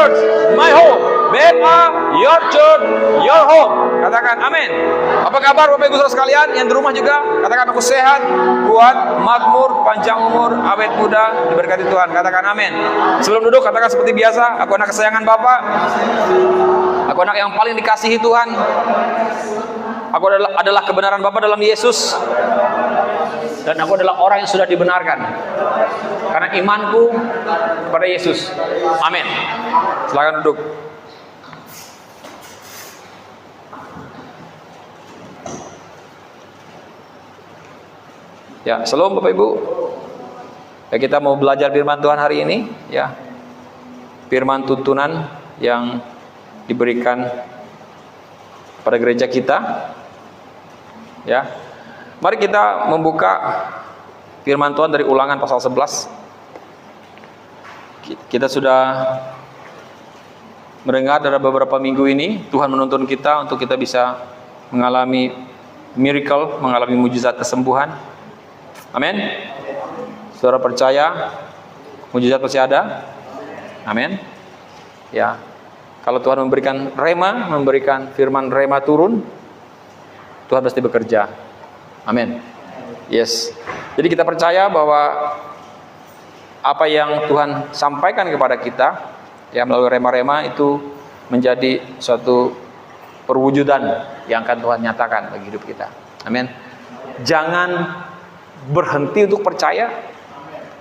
church, my home. Bema, your church, your home. Katakan amin. Apa kabar Bapak Ibu Saudara sekalian yang di rumah juga? Katakan aku sehat, kuat, makmur, panjang umur, awet muda, diberkati Tuhan. Katakan amin. Sebelum duduk katakan seperti biasa, aku anak kesayangan Bapak. Aku anak yang paling dikasihi Tuhan. Aku adalah kebenaran Bapa dalam Yesus. Dan aku adalah orang yang sudah dibenarkan karena imanku kepada Yesus. Amin. Silakan duduk. Ya, shalom Bapak Ibu. Ya, kita mau belajar firman Tuhan hari ini, ya. Firman tuntunan yang diberikan pada gereja kita. Ya. Mari kita membuka firman Tuhan dari Ulangan pasal 11. Kita sudah mendengar dari beberapa minggu ini, Tuhan menuntun kita untuk kita bisa mengalami miracle, mengalami mujizat kesembuhan. Amin. Saudara percaya mujizat pasti ada? Amin. Ya. Kalau Tuhan memberikan rema, memberikan firman rema turun, Tuhan pasti bekerja. Amin. Yes. Jadi kita percaya bahwa apa yang Tuhan sampaikan kepada kita, ya, melalui rema-rema itu menjadi suatu perwujudan yang akan Tuhan nyatakan bagi hidup kita. Amin. Jangan berhenti untuk percaya,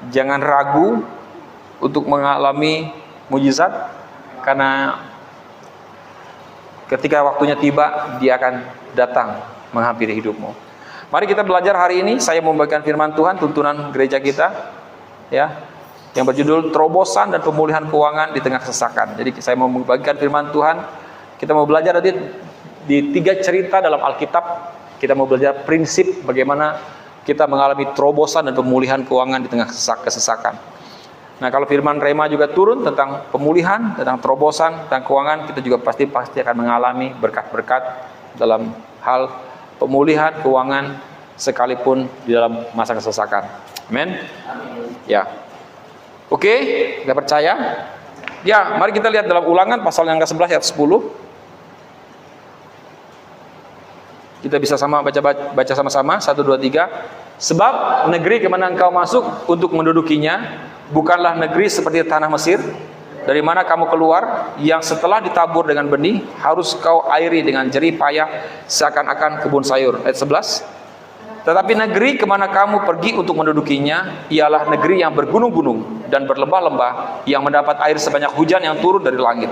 jangan ragu untuk mengalami mujizat, karena ketika waktunya tiba, Dia akan datang menghampiri hidupmu. Mari kita belajar hari ini. Saya membagikan firman Tuhan, tuntunan gereja kita, ya, yang berjudul terobosan dan pemulihan keuangan di tengah kesesakan. Jadi saya mau membagikan firman Tuhan. Kita mau belajar tadi di 3 cerita dalam Alkitab. Kita mau belajar prinsip bagaimana kita mengalami terobosan dan pemulihan keuangan di tengah kesesakan. Nah, kalau firman rema juga turun tentang pemulihan, tentang terobosan, tentang keuangan, kita juga pasti akan mengalami berkat-berkat dalam hal pemulihan keuangan sekalipun di dalam masa kesesakan. Amin. Ya. Oke, kita percaya. Ya, mari kita lihat dalam Ulangan pasal yang ke-11 ayat 10. Kita bisa baca sama-sama. 1, 2, 3. Sebab negeri kemana engkau masuk untuk mendudukinya bukanlah negeri seperti tanah Mesir, dari mana kamu keluar, yang setelah ditabur dengan benih harus kau airi dengan jerih payah seakan-akan kebun sayur. Ayat 11. Tetapi negeri kemana kamu pergi untuk mendudukinya ialah negeri yang bergunung-gunung dan berlembah-lembah, yang mendapat air sebanyak hujan yang turun dari langit.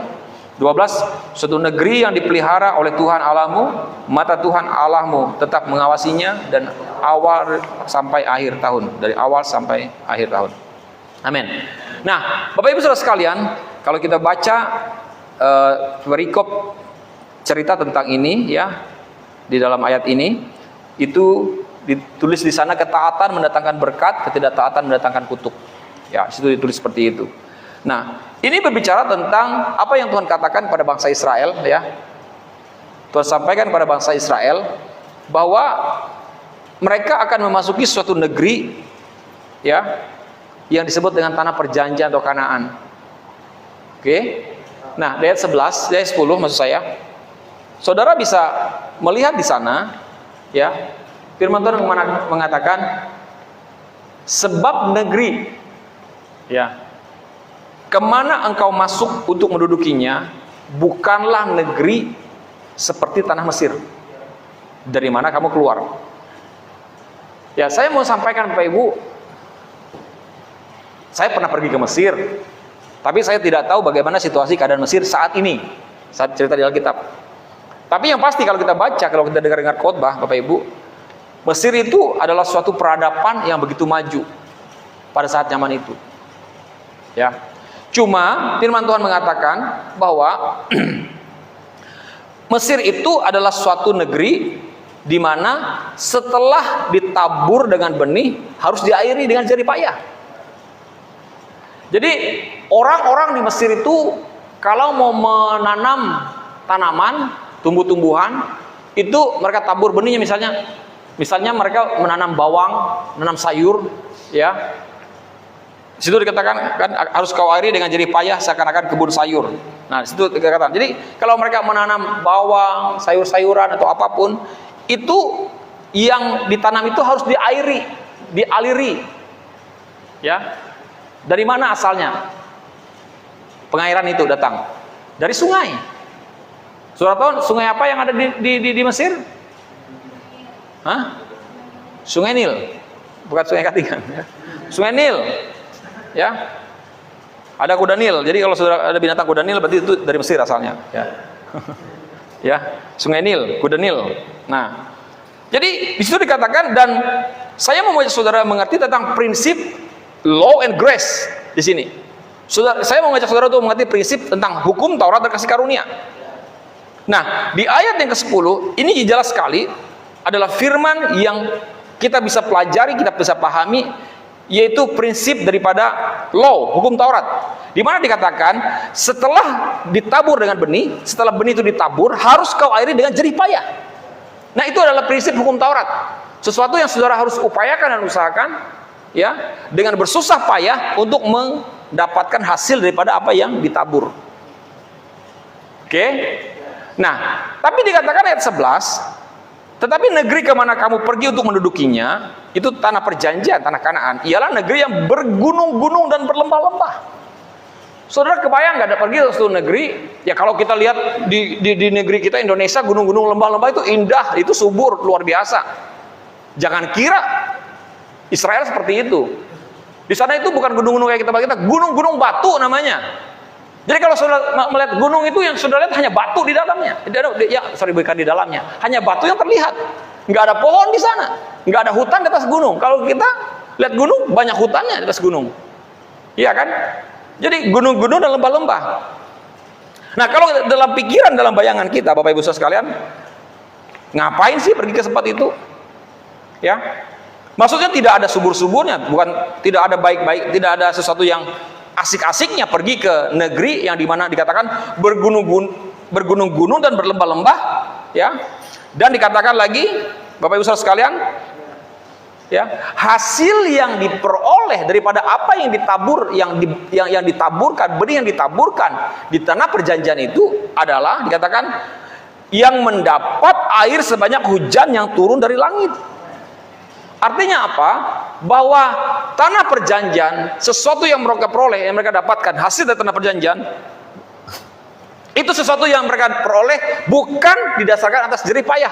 12. Suatu negeri yang dipelihara oleh Tuhan Allahmu, mata Tuhan Allahmu tetap mengawasinya dan awal sampai akhir tahun, dari awal sampai akhir tahun. Amin. Nah, Bapak Ibu Saudara sekalian, kalau kita baca perikop cerita tentang ini, ya, di dalam ayat ini, itu ditulis di sana ketaatan mendatangkan berkat, ketidaktaatan mendatangkan kutuk. Ya, situ ditulis seperti itu. Nah, ini berbicara tentang apa yang Tuhan katakan pada bangsa Israel, ya. Tuhan sampaikan pada bangsa Israel bahwa mereka akan memasuki suatu negeri, ya, yang disebut dengan tanah perjanjian atau Kanaan. Oke. Nah, ayat 11, ayat 10 maksud saya. Saudara bisa melihat di sana, ya, firman Tuhan mengatakan sebab negeri, ya, kemana engkau masuk untuk mendudukinya bukanlah negeri seperti tanah Mesir, dari mana kamu keluar. Ya, saya mau sampaikan Bapak Ibu, saya pernah pergi ke Mesir, tapi saya tidak tahu bagaimana situasi keadaan Mesir saat ini, saat cerita di Alkitab. Tapi yang pasti kalau kita baca, kalau kita dengar khotbah Bapak Ibu, Mesir itu adalah suatu peradaban yang begitu maju pada saat zaman itu. Ya. Cuma firman Tuhan mengatakan bahwa Mesir itu adalah suatu negeri di mana setelah ditabur dengan benih harus diairi dengan jerih payah. Jadi orang-orang di Mesir itu kalau mau menanam tanaman, tumbuh-tumbuhan, itu mereka tabur benihnya, misalnya mereka menanam bawang, menanam sayur, ya. Situ dikatakan kan harus kau airi dengan jerih payah seakan-akan kebun sayur. Nah, situ dikatakan. Jadi kalau mereka menanam bawang, sayur-sayuran atau apapun, itu yang ditanam itu harus diairi, dialiri. Ya. Dari mana asalnya? Pengairan itu datang dari sungai. Saudara tahu sungai apa yang ada di Mesir? Hah? Sungai Nil. Bukan Sungai Katingan, ya. Sungai Nil. Ya, ada kuda Nil. Jadi kalau sudah ada binatang kuda Nil, berarti itu dari Mesir asalnya. Ya, ya, Sungai Nil, kuda Nil. Nah, jadi di situ dikatakan, dan saya mau mengajak saudara mengerti tentang prinsip law and grace di sini. Saya mau mengajak saudara untuk mengerti prinsip tentang hukum Taurat dan kasih karunia. Nah, di ayat yang ke-10 ini jelas sekali adalah firman yang kita bisa pelajari, kita bisa pahami, yaitu prinsip daripada law, hukum Taurat, di mana dikatakan setelah ditabur dengan benih, setelah benih itu ditabur, harus kau airi dengan jerih payah. Nah, itu adalah prinsip hukum Taurat, sesuatu yang saudara harus upayakan dan usahakan, ya, dengan bersusah payah untuk mendapatkan hasil daripada apa yang ditabur. Oke? Nah, tapi dikatakan ayat 11, tetapi negeri kemana kamu pergi untuk mendudukinya, itu tanah perjanjian, tanah Kanaan, ialah negeri yang bergunung-gunung dan berlembah-lembah. Saudara kebayang nggak ada pergi ke suatu negeri? Ya kalau kita lihat di negeri kita Indonesia, gunung-gunung, lembah-lembah itu indah, itu subur, luar biasa. Jangan kira Israel seperti itu. Di sana itu bukan gunung-gunung kayak kita, gunung-gunung batu namanya. Jadi kalau saudara melihat gunung itu, yang saudara lihat hanya batu di dalamnya. Bukan di dalamnya, hanya batu yang terlihat. Nggak ada pohon di sana, nggak ada hutan di atas gunung. Kalau kita lihat gunung, banyak hutannya di atas gunung. Iya kan? Jadi gunung-gunung dan lembah-lembah. Nah, kalau dalam pikiran, dalam bayangan kita, Bapak Ibu Saudara sekalian, ngapain sih pergi ke tempat itu? Ya, maksudnya tidak ada subur-suburnya, bukan, tidak ada baik-baik, tidak ada sesuatu yang asik-asiknya pergi ke negeri yang dimana dikatakan bergunung-gunung dan berlembah-lembah, ya. Dan dikatakan lagi, Bapak Ibu Saudara sekalian, ya, hasil yang diperoleh daripada apa yang ditabur, yang ditaburkan, benih yang ditaburkan di tanah perjanjian itu adalah dikatakan yang mendapat air sebanyak hujan yang turun dari langit. Artinya apa? Bahwa tanah perjanjian, sesuatu yang mereka peroleh, yang mereka dapatkan hasil dari tanah perjanjian, itu sesuatu yang mereka peroleh bukan didasarkan atas jerih payah.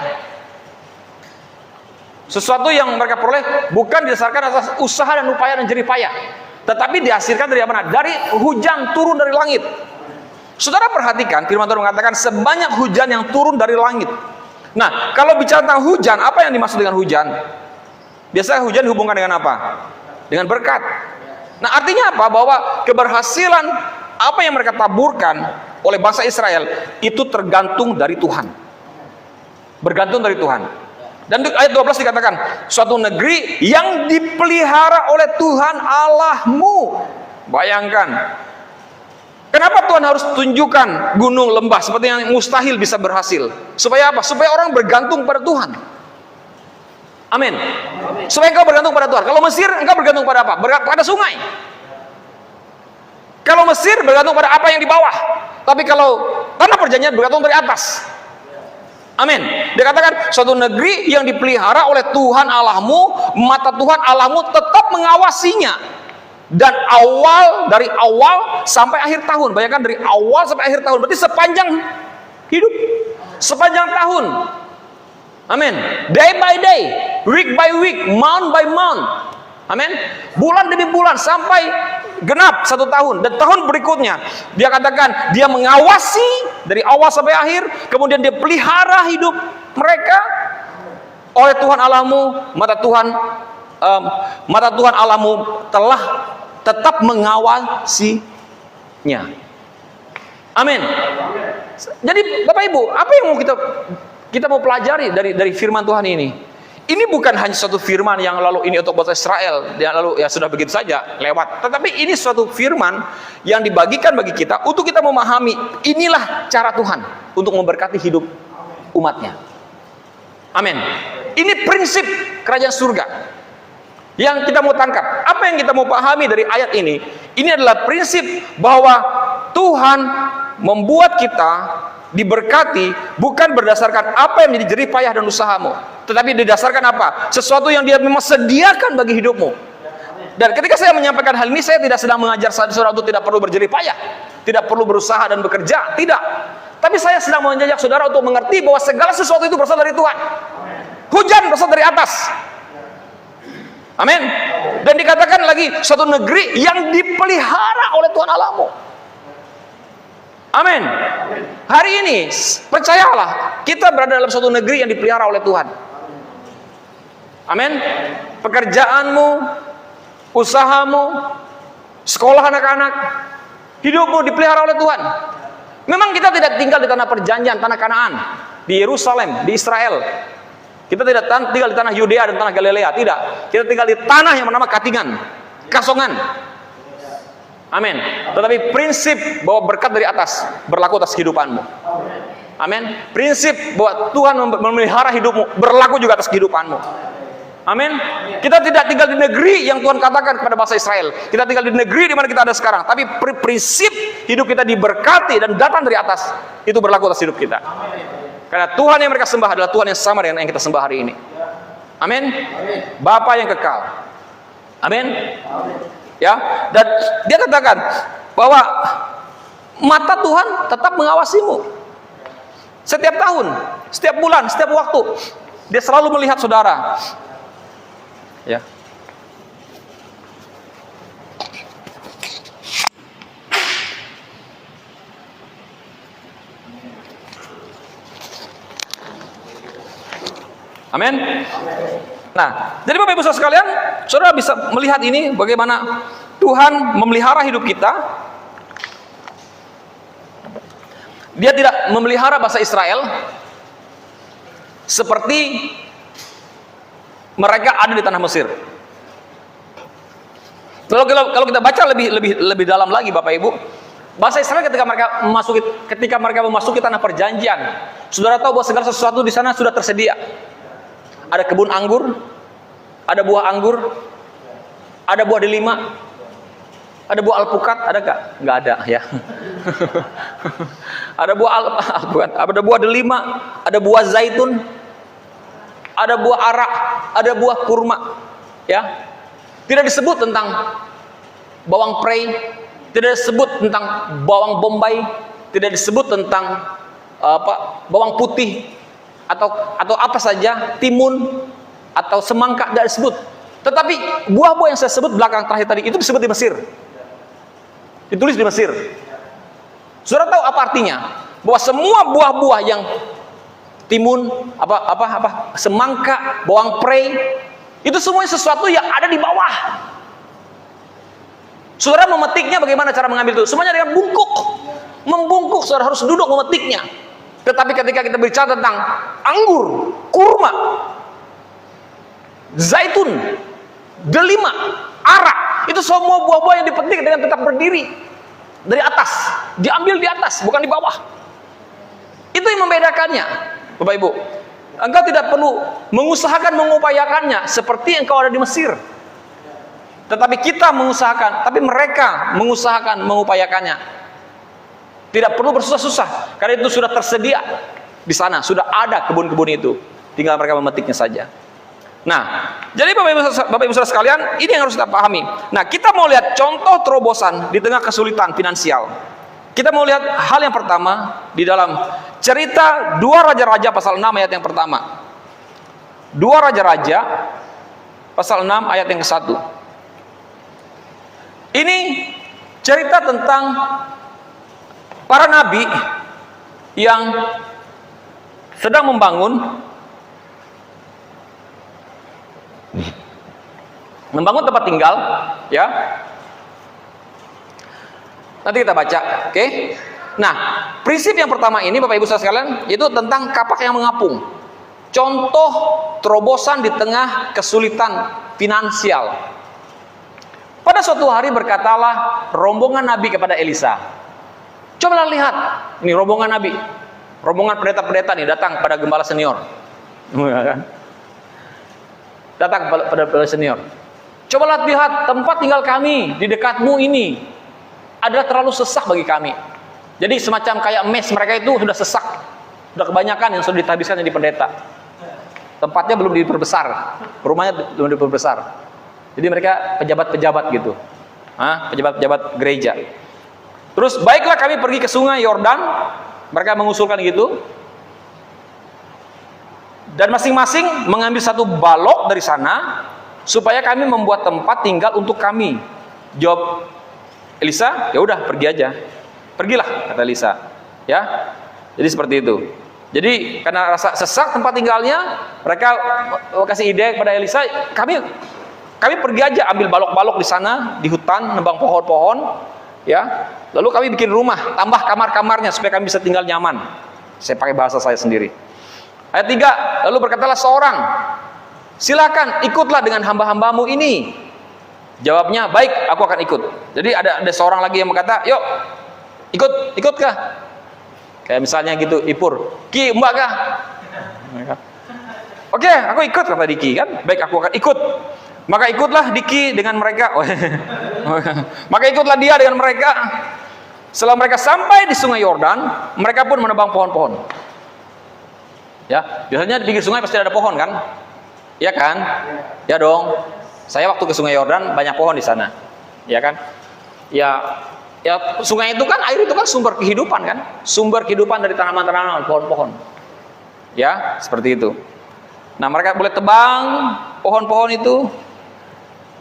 Sesuatu yang mereka peroleh bukan didasarkan atas usaha dan upaya dan jerih payah, tetapi dihasilkan dari mana? Dari hujan turun dari langit. Saudara perhatikan, firman Tuhan mengatakan sebanyak hujan yang turun dari langit. Nah, kalau bicara tentang hujan, apa yang dimaksud dengan hujan? Biasanya hujan dihubungkan dengan apa? Dengan berkat. Nah, artinya apa? Bahwa keberhasilan apa yang mereka taburkan oleh bangsa Israel itu tergantung dari Tuhan. Bergantung dari Tuhan. Dan ayat 12 dikatakan, suatu negeri yang dipelihara oleh Tuhan Allahmu. Bayangkan. Kenapa Tuhan harus tunjukkan gunung, lembah seperti yang mustahil bisa berhasil? Supaya apa? Supaya orang bergantung pada Tuhan. Amin. Supaya engkau bergantung pada Tuhan. Kalau Mesir, engkau bergantung pada apa? Pada sungai. Kalau Mesir bergantung pada apa yang di bawah. Tapi kalau tanah perjanjian bergantung dari atas. Amin. Dikatakan suatu negeri yang dipelihara oleh Tuhan Allahmu, mata Tuhan Allahmu tetap mengawasinya. Dan dari awal sampai akhir tahun. Bayangkan dari awal sampai akhir tahun. Berarti sepanjang hidup. Sepanjang tahun. Amin. Day by day, week by week, month by month. Amin. Bulan demi bulan sampai genap 1 tahun. Dan tahun berikutnya dia katakan dia mengawasi dari awal sampai akhir. Kemudian dia pelihara hidup mereka oleh Tuhan Allahmu. Mata Tuhan Allahmu telah tetap mengawasinya. Amin. Jadi Bapak Ibu, apa yang mau kita mau pelajari dari firman Tuhan ini? Ini bukan hanya suatu firman yang lalu ini untuk bangsa Israel, yang lalu ya sudah begitu saja lewat. Tetapi ini suatu firman yang dibagikan bagi kita untuk kita memahami inilah cara Tuhan untuk memberkati hidup umatnya. Amin. Ini prinsip kerajaan surga yang kita mau tangkap, apa yang kita mau pahami dari ayat ini adalah prinsip bahwa Tuhan membuat kita diberkati bukan berdasarkan apa yang menjadi jerih payah dan usahamu, tetapi didasarkan apa? Sesuatu yang Dia memang sediakan bagi hidupmu. Dan ketika saya menyampaikan hal ini, saya tidak sedang mengajar saudara untuk tidak perlu berjerih payah, tidak perlu berusaha dan bekerja, tidak. Tapi saya sedang mengajak saudara untuk mengerti bahwa segala sesuatu itu berasal dari Tuhan. Hujan berasal dari atas. Amin. Dan dikatakan lagi suatu negeri yang dipelihara oleh Tuhan Allahmu. Amin. Hari ini percayalah, kita berada dalam suatu negeri yang dipelihara oleh Tuhan. Amin. Pekerjaanmu, usahamu, sekolah anak-anak, hidupmu dipelihara oleh Tuhan. Memang kita tidak tinggal di tanah perjanjian, tanah Kanaan, di Yerusalem, di Israel. Kita tidak tinggal di tanah Yudea dan tanah Galilea, tidak. Kita tinggal di tanah yang bernama Katingan, Kasongan. Amin. Tetapi prinsip bahwa berkat dari atas berlaku atas kehidupanmu. Amin. Prinsip bahwa Tuhan memelihara hidupmu berlaku juga atas kehidupanmu. Amin. Kita tidak tinggal di negeri yang Tuhan katakan kepada bangsa Israel. Kita tinggal di negeri di mana kita ada sekarang. Tapi prinsip hidup kita diberkati dan datang dari atas, itu berlaku atas hidup kita. Karena Tuhan yang mereka sembah adalah Tuhan yang sama dengan yang kita sembah hari ini. Amin. Bapa yang kekal. Amin. Ya, dan Dia katakan bahwa mata Tuhan tetap mengawasimu. Setiap tahun, setiap bulan, setiap waktu, Dia selalu melihat saudara. Ya. Amin. Nah, jadi Bapak Ibu Saudara sekalian, saudara bisa melihat ini bagaimana Tuhan memelihara hidup kita. Dia tidak memelihara bangsa Israel seperti mereka ada di tanah Mesir. Kalau kita baca lebih dalam lagi Bapak Ibu, bangsa Israel ketika mereka memasuki tanah perjanjian, saudara tahu bahwa segala sesuatu di sana sudah tersedia. Ada kebun anggur, ada buah anggur, ada buah delima, ada buah alpukat, ada gak? Nggak ada ya. Ada buah alpukat, ada buah delima, ada buah zaitun, ada buah arak, ada buah kurma. Ya, tidak disebut tentang bawang prei, tidak disebut tentang bawang bombay, tidak disebut tentang bawang putih. Atau apa saja, timun atau semangka, tidak disebut. Tetapi buah-buah yang saya sebut belakang terakhir tadi itu disebut di Mesir, ditulis di Mesir. Saudara tahu apa artinya? Bahwa semua buah-buah yang timun, semangka, bawang prei, itu semuanya sesuatu yang ada di bawah. Saudara memetiknya bagaimana cara mengambil itu? Semuanya dengan bungkuk, membungkuk. Saudara harus duduk memetiknya. Tetapi ketika kita bicara tentang anggur, kurma, zaitun, delima, arak, itu semua buah-buah yang dipetik dengan tetap berdiri dari atas, diambil di atas, bukan di bawah. Itu yang membedakannya, Bapak Ibu. Engkau tidak perlu mengusahakan mengupayakannya seperti engkau ada di Mesir. Tetapi kita mengusahakan, tapi mereka mengusahakan mengupayakannya. Tidak perlu bersusah-susah, karena itu sudah tersedia di sana, sudah ada kebun-kebun itu, tinggal mereka memetiknya saja. Nah, jadi Bapak Ibu Saudara sekalian, ini yang harus kita pahami. Nah, kita mau lihat contoh terobosan di tengah kesulitan finansial. Kita mau lihat hal yang pertama di dalam cerita 2 Raja-Raja pasal 6 ayat yang pertama. 2 Raja-Raja pasal 6 ayat yang ke-1. Ini cerita tentang para nabi yang sedang membangun tempat tinggal, ya. Nanti kita baca, oke? Nah, prinsip yang pertama ini Bapak Ibu Saudara sekalian, yaitu tentang kapak yang mengapung. Contoh terobosan di tengah kesulitan finansial. Pada suatu hari berkatalah rombongan nabi kepada Elisa. Cobalah lihat, ini rombongan nabi, rombongan pendeta-pendeta nih datang pada gembala senior, datang pada senior. Cobalah lihat tempat tinggal kami di dekatmu ini adalah terlalu sesak bagi kami. Jadi semacam kayak mes mereka itu sudah sesak, sudah kebanyakan yang sudah dihabiskan jadi pendeta. Tempatnya belum diperbesar, rumahnya belum diperbesar. Jadi mereka pejabat-pejabat gitu, pejabat-pejabat gereja. Terus baiklah kami pergi ke sungai Yordan, mereka mengusulkan gitu. Dan masing-masing mengambil satu balok dari sana supaya kami membuat tempat tinggal untuk kami. Jawab Elisa, ya udah pergi aja. Pergilah, kata Elisa. Ya. Jadi seperti itu. Jadi karena rasa sesak tempat tinggalnya, mereka kasih ide kepada Elisa, kami pergi aja ambil balok-balok di sana di hutan, nebang pohon-pohon, ya. Lalu kami bikin rumah, tambah kamar-kamarnya supaya kami bisa tinggal nyaman. Saya pakai bahasa saya sendiri. Ayat 3, lalu berkatalah seorang, silakan ikutlah dengan hamba-hambamu ini. Jawabnya, baik, aku akan ikut. Jadi ada seorang lagi yang berkata, yuk, ikutkah? Kayak misalnya gitu, Ipur, Ki, Mbak kah? Oke, aku ikut, kata Diki kan. Baik, aku akan ikut. Maka ikutlah Diki dengan mereka. Maka ikutlah dia dengan mereka. Setelah mereka sampai di sungai Yordan, mereka pun menebang pohon-pohon. Ya, biasanya di pinggir sungai pasti ada pohon kan? Iya kan? Ya dong. Saya waktu ke sungai Yordan banyak pohon di sana. Ya kan? Ya sungai itu kan, air itu kan sumber kehidupan kan? Sumber kehidupan dari tanaman-tanaman, pohon-pohon. Ya, seperti itu. Nah, mereka boleh tebang pohon-pohon itu.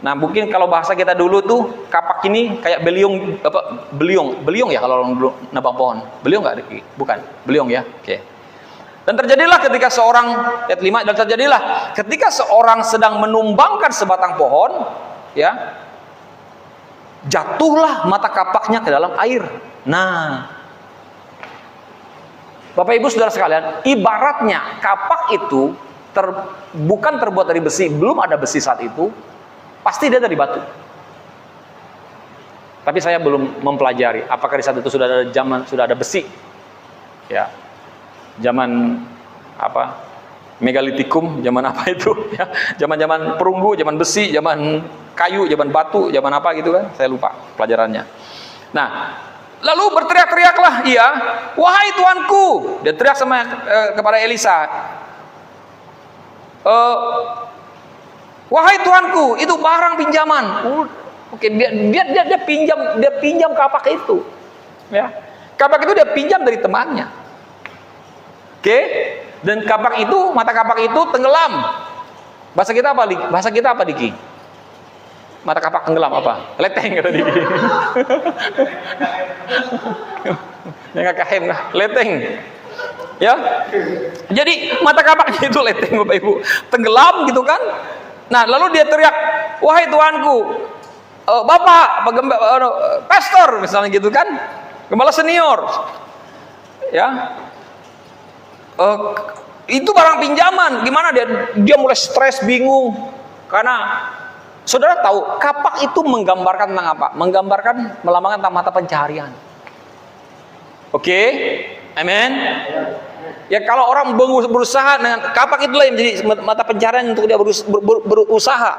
Nah, mungkin kalau bahasa kita dulu tuh kapak ini kayak beliung, beliung ya kalau orang dulu nebang pohon. Beliung nggak? Bukan, beliung ya. Oke. Dan terjadilah ketika seorang, ayat 5, dan terjadilah ketika seorang sedang menumbangkan sebatang pohon, ya, jatuhlah mata kapaknya ke dalam air. Nah, Bapak Ibu Saudara sekalian, ibaratnya kapak itu bukan terbuat dari besi, belum ada besi saat itu, pasti dia dari batu. Tapi saya belum mempelajari apakah di saat itu sudah ada besi. Ya. Zaman apa? Megalitikum, zaman apa itu? Ya, zaman-zaman perunggu, zaman besi, zaman kayu, zaman batu, zaman apa gitu kan? Saya lupa pelajarannya. Nah, lalu berteriak-teriaklah ia, wahai tuanku. Dia teriak kepada Elisa, wahai tuanku, itu barang pinjaman. Oke, dia pinjam kapak itu. Ya, kapak itu dia pinjam dari temannya. Oke, dan kapak itu, mata kapak itu tenggelam. Bahasa kita apa, Diki? Mata kapak tenggelam apa? Leteng, kata Diki. Yang KKM lah, leteng. Ya. Jadi mata kapaknya itu leteng, Bapak Ibu. Tenggelam gitu kan? Nah, lalu dia teriak, wahai tuanku, Bapak, pastor misalnya gitu kan? Gembala senior. Ya. Itu barang pinjaman. Gimana dia mulai stres, bingung, karena saudara tahu kapak itu menggambarkan tentang apa? Menggambarkan, melambangkan tentang mata pencaharian. Oke, amen. Ya, kalau orang berusaha dengan kapak itulah yang menjadi mata pencaharian untuk dia berusaha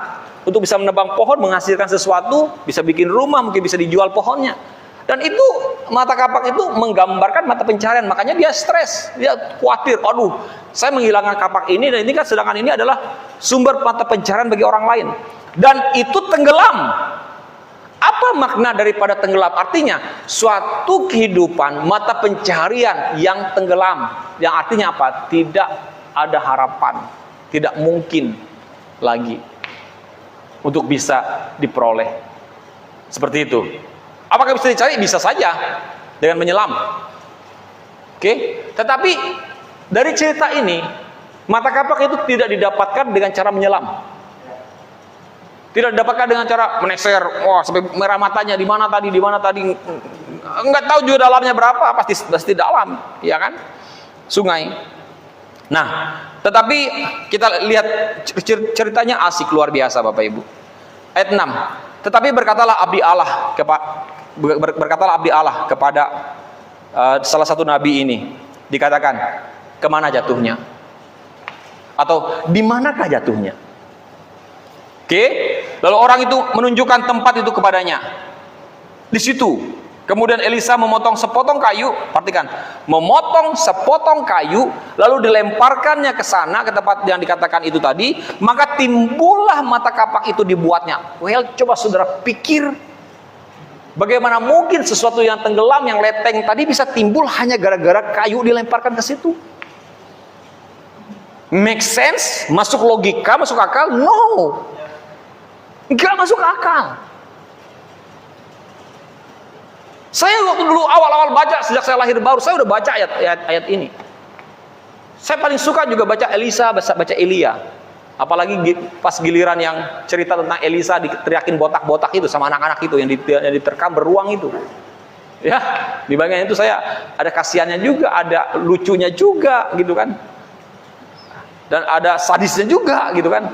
untuk bisa menebang pohon, menghasilkan sesuatu, bisa bikin rumah, mungkin bisa dijual pohonnya. Dan itu mata kapak itu menggambarkan mata pencaharian. Makanya dia stres, dia khawatir. Aduh, saya menghilangkan kapak ini, dan ini kan sedangkan ini adalah sumber mata pencaharian bagi orang lain. Dan itu tenggelam. Apa makna daripada tenggelam? Artinya suatu kehidupan mata pencaharian yang tenggelam. Yang artinya apa? Tidak ada harapan, tidak mungkin lagi untuk bisa diperoleh. Seperti itu. Apakah bisa dicari? Bisa saja dengan menyelam. Oke, tetapi dari cerita ini, mata kapak itu tidak didapatkan dengan cara menyelam. Tidak didapatkan dengan cara meneser, wah sampai merah matanya, di mana tadi, enggak tahu juga dalamnya berapa, pasti dalam, ya kan? Sungai. Nah, tetapi kita lihat ceritanya asik luar biasa, Bapak Ibu. Ayat 6. Tetapi berkatalah abdi Allah kepada salah satu nabi ini, dikatakan, kemana jatuhnya? Atau di manakah jatuhnya? Oke. Lalu orang itu menunjukkan tempat itu kepadanya. Di situ. Kemudian Elisa memotong sepotong kayu, perhatikan, memotong sepotong kayu, lalu dilemparkannya ke sana, ke tempat yang dikatakan itu tadi, maka timbullah mata kapak itu dibuatnya. Well, coba saudara pikir, bagaimana mungkin sesuatu yang tenggelam, yang leteng tadi bisa timbul hanya gara-gara kayu dilemparkan ke situ? Make sense? Masuk logika, masuk akal? No, nggak masuk akal. Saya waktu dulu awal-awal baca, sejak saya lahir baru, saya udah baca ayat ini. Saya paling suka juga baca Elisa, baca Elia. Apalagi pas giliran yang cerita tentang Elisa diteriakin botak-botak itu sama anak-anak itu yang diterkam beruang itu. Ya, di bagian itu saya ada kasihannya juga, ada lucunya juga gitu kan. Dan ada sadisnya juga gitu kan.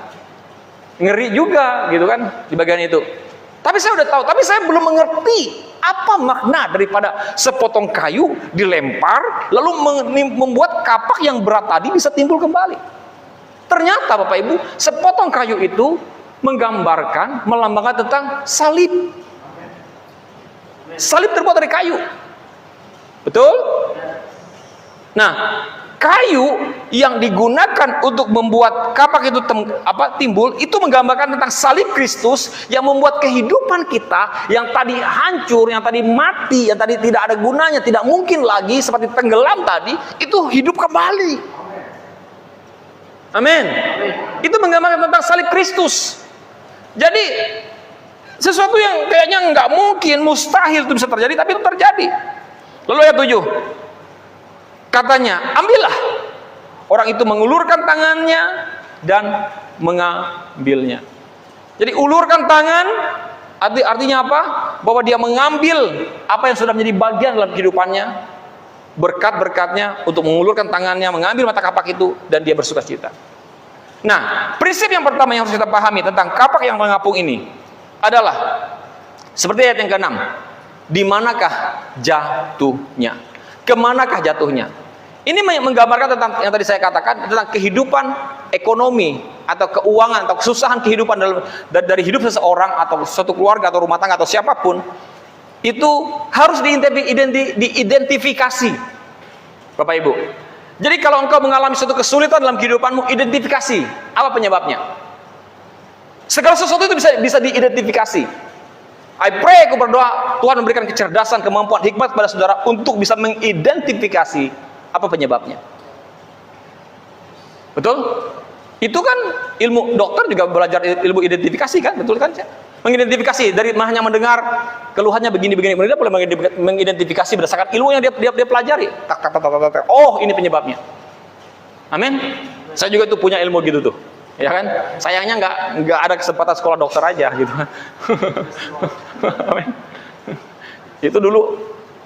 Ngeri juga gitu kan di bagian itu. Tapi saya udah tahu, tapi saya belum mengerti apa makna daripada sepotong kayu dilempar lalu membuat kapak yang berat tadi bisa timbul kembali. Ternyata Bapak Ibu, sepotong kayu itu menggambarkan, melambangkan tentang salib. Salib terbuat dari kayu. Betul? Nah, kayu yang digunakan untuk membuat kapak itu timbul, itu menggambarkan tentang salib Kristus yang membuat kehidupan kita yang tadi hancur, yang tadi mati, yang tadi tidak ada gunanya, tidak mungkin lagi seperti tenggelam tadi, itu hidup kembali. Amin. Itu menggambarkan tentang salib Kristus. Jadi sesuatu yang kayaknya nggak mungkin, mustahil itu bisa terjadi, tapi itu terjadi. Lalu ayat 7. Katanya, ambillah. Orang itu mengulurkan tangannya dan mengambilnya. Jadi ulurkan tangan, artinya apa? Bahwa dia mengambil apa yang sudah menjadi bagian dalam kehidupannya, berkat-berkatnya, untuk mengulurkan tangannya, mengambil mata kapak itu, dan dia bersuka cita. Nah, prinsip yang pertama yang harus kita pahami tentang kapak yang mengapung ini adalah seperti ayat yang ke-6. Di manakah jatuhnya? Kemanakah jatuhnya? Ini menggambarkan tentang yang tadi saya katakan, tentang kehidupan ekonomi atau keuangan atau kesusahan kehidupan dari hidup seseorang atau suatu keluarga atau rumah tangga atau siapapun. Itu harus diidentifikasi, Bapak Ibu. Jadi kalau engkau mengalami suatu kesulitan dalam kehidupanmu, identifikasi apa penyebabnya. Segala sesuatu itu bisa diidentifikasi. I pray, aku berdoa Tuhan memberikan kecerdasan, kemampuan, hikmat kepada saudara untuk bisa mengidentifikasi apa penyebabnya. Betul? Itu kan ilmu dokter juga belajar ilmu identifikasi kan, betul kan? Mengidentifikasi dari hanya mendengar keluhannya begini-begini, dia boleh mengidentifikasi berdasarkan ilmu yang dia pelajari. Oh, ini penyebabnya. Amin. Saya juga tuh punya ilmu gitu tuh. Ya kan? Sayangnya nggak ada kesempatan sekolah dokter aja gitu. Itu dulu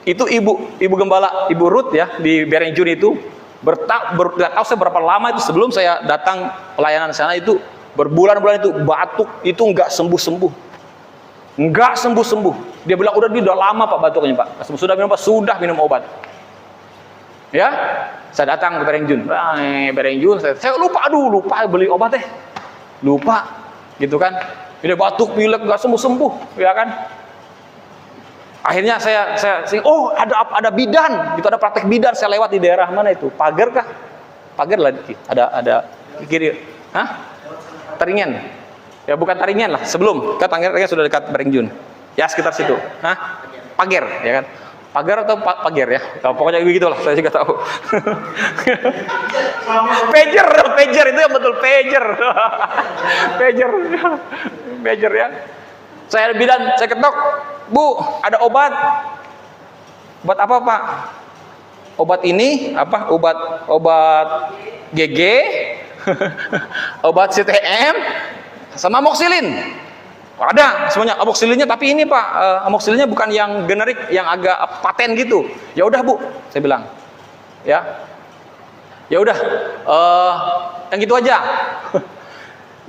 itu ibu gembala, Ibu Ruth ya di Berenjun itu nggak tahu saya berapa lama itu sebelum saya datang pelayanan sana, itu berbulan-bulan itu batuk itu nggak sembuh-sembuh. Dia bilang udah lama Pak batuknya Pak. Sudah minum apa? Sudah minum obat. Ya, saya datang ke Berenjun. Saya lupa beli obat lupa, gitu kan? Dia batuk pilek nggak sembuh, ya kan? Akhirnya saya oh ada bidan, gitu, ada praktek bidan. Saya lewat di daerah mana itu? Pagar kah? Pagar lah, ada kiri, Taringen. Ya bukan Taringen lah, sebelum kan Taringen sudah dekat Berenjun. Ya sekitar situ. Pagar, ya kan? Pagar atau pagar ya, pokoknya begitu lah, saya juga tahu. pager itu yang betul, pager ya. Saya bilang, saya ketok, Bu, ada obat apa Pak? Obat ini apa? Obat GG, obat CTM, sama amoxicillin. Ada semuanya amoxicillinnya, tapi ini Pak, amoxicillinnya bukan yang generik, yang agak paten gitu. Ya udah Bu, saya bilang. Ya udah, yang gitu aja.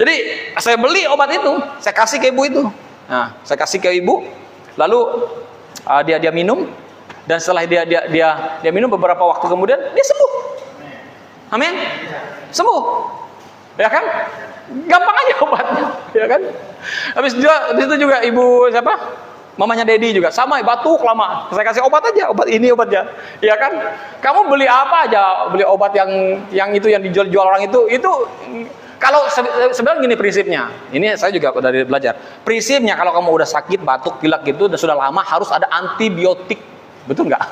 Jadi saya beli obat itu, saya kasih ke ibu itu. Nah, saya kasih ke ibu, lalu dia minum, dan setelah dia minum beberapa waktu kemudian dia sembuh. Amin, sembuh, ya kan? gampang aja obatnya, ya kan? Habis itu juga ibu siapa? Mamanya Dedi juga sama, batuk lama. Saya kasih obat aja, obat ini obatnya, ya kan? Kamu beli apa aja, beli obat yang itu yang dijual orang itu kalau sebenarnya gini prinsipnya. Ini saya juga dari belajar. Prinsipnya kalau kamu udah sakit, batuk, pilek gitu dan sudah lama harus ada antibiotik. Betul nggak?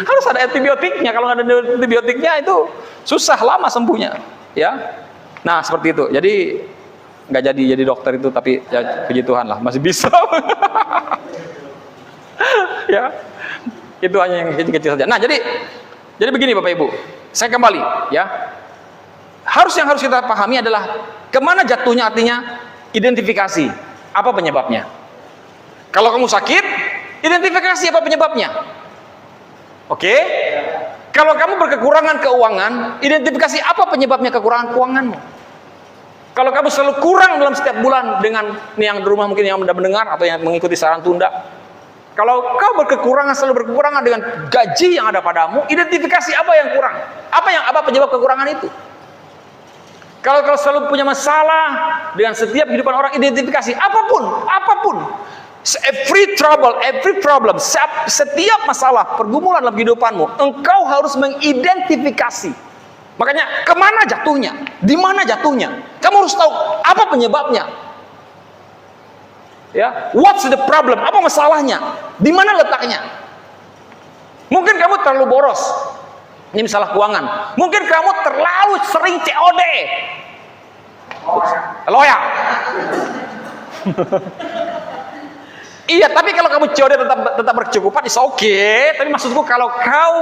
Harus ada antibiotiknya. Kalau nggak ada antibiotiknya itu susah lama sembuhnya, ya. Nah seperti itu. Jadi nggak jadi dokter itu, tapi ya, puji Tuhan lah masih bisa. Ya, itu hanya yang kecil-kecil saja. Nah jadi begini Bapak Ibu, saya kembali ya. Yang harus kita pahami adalah kemana jatuhnya, artinya identifikasi apa penyebabnya. Kalau kamu sakit, identifikasi apa penyebabnya. Oke? Kalau kamu berkekurangan keuangan, identifikasi apa penyebabnya kekurangan keuanganmu. Kalau kamu selalu kurang dalam setiap bulan, dengan yang di rumah mungkin yang sudah mendengar atau yang mengikuti saran tunda, kalau kau selalu berkekurangan dengan gaji yang ada padamu, identifikasi apa yang kurang, apa penyebab kekurangan itu. Kalau kau selalu punya masalah dengan setiap kehidupan orang, identifikasi apapun, every problem, setiap masalah pergumulan dalam kehidupanmu, engkau harus mengidentifikasi. Makanya kemana jatuhnya, di mana jatuhnya, kamu harus tahu apa penyebabnya. Ya, what's the problem? Apa masalahnya? Di mana letaknya? Mungkin kamu terlalu boros. Ini masalah keuangan. Mungkin kamu terlalu sering COD. Loyal. Iya, tapi kalau kamu COD tetap berkecukupan, is okay. Tapi maksudku kalau kau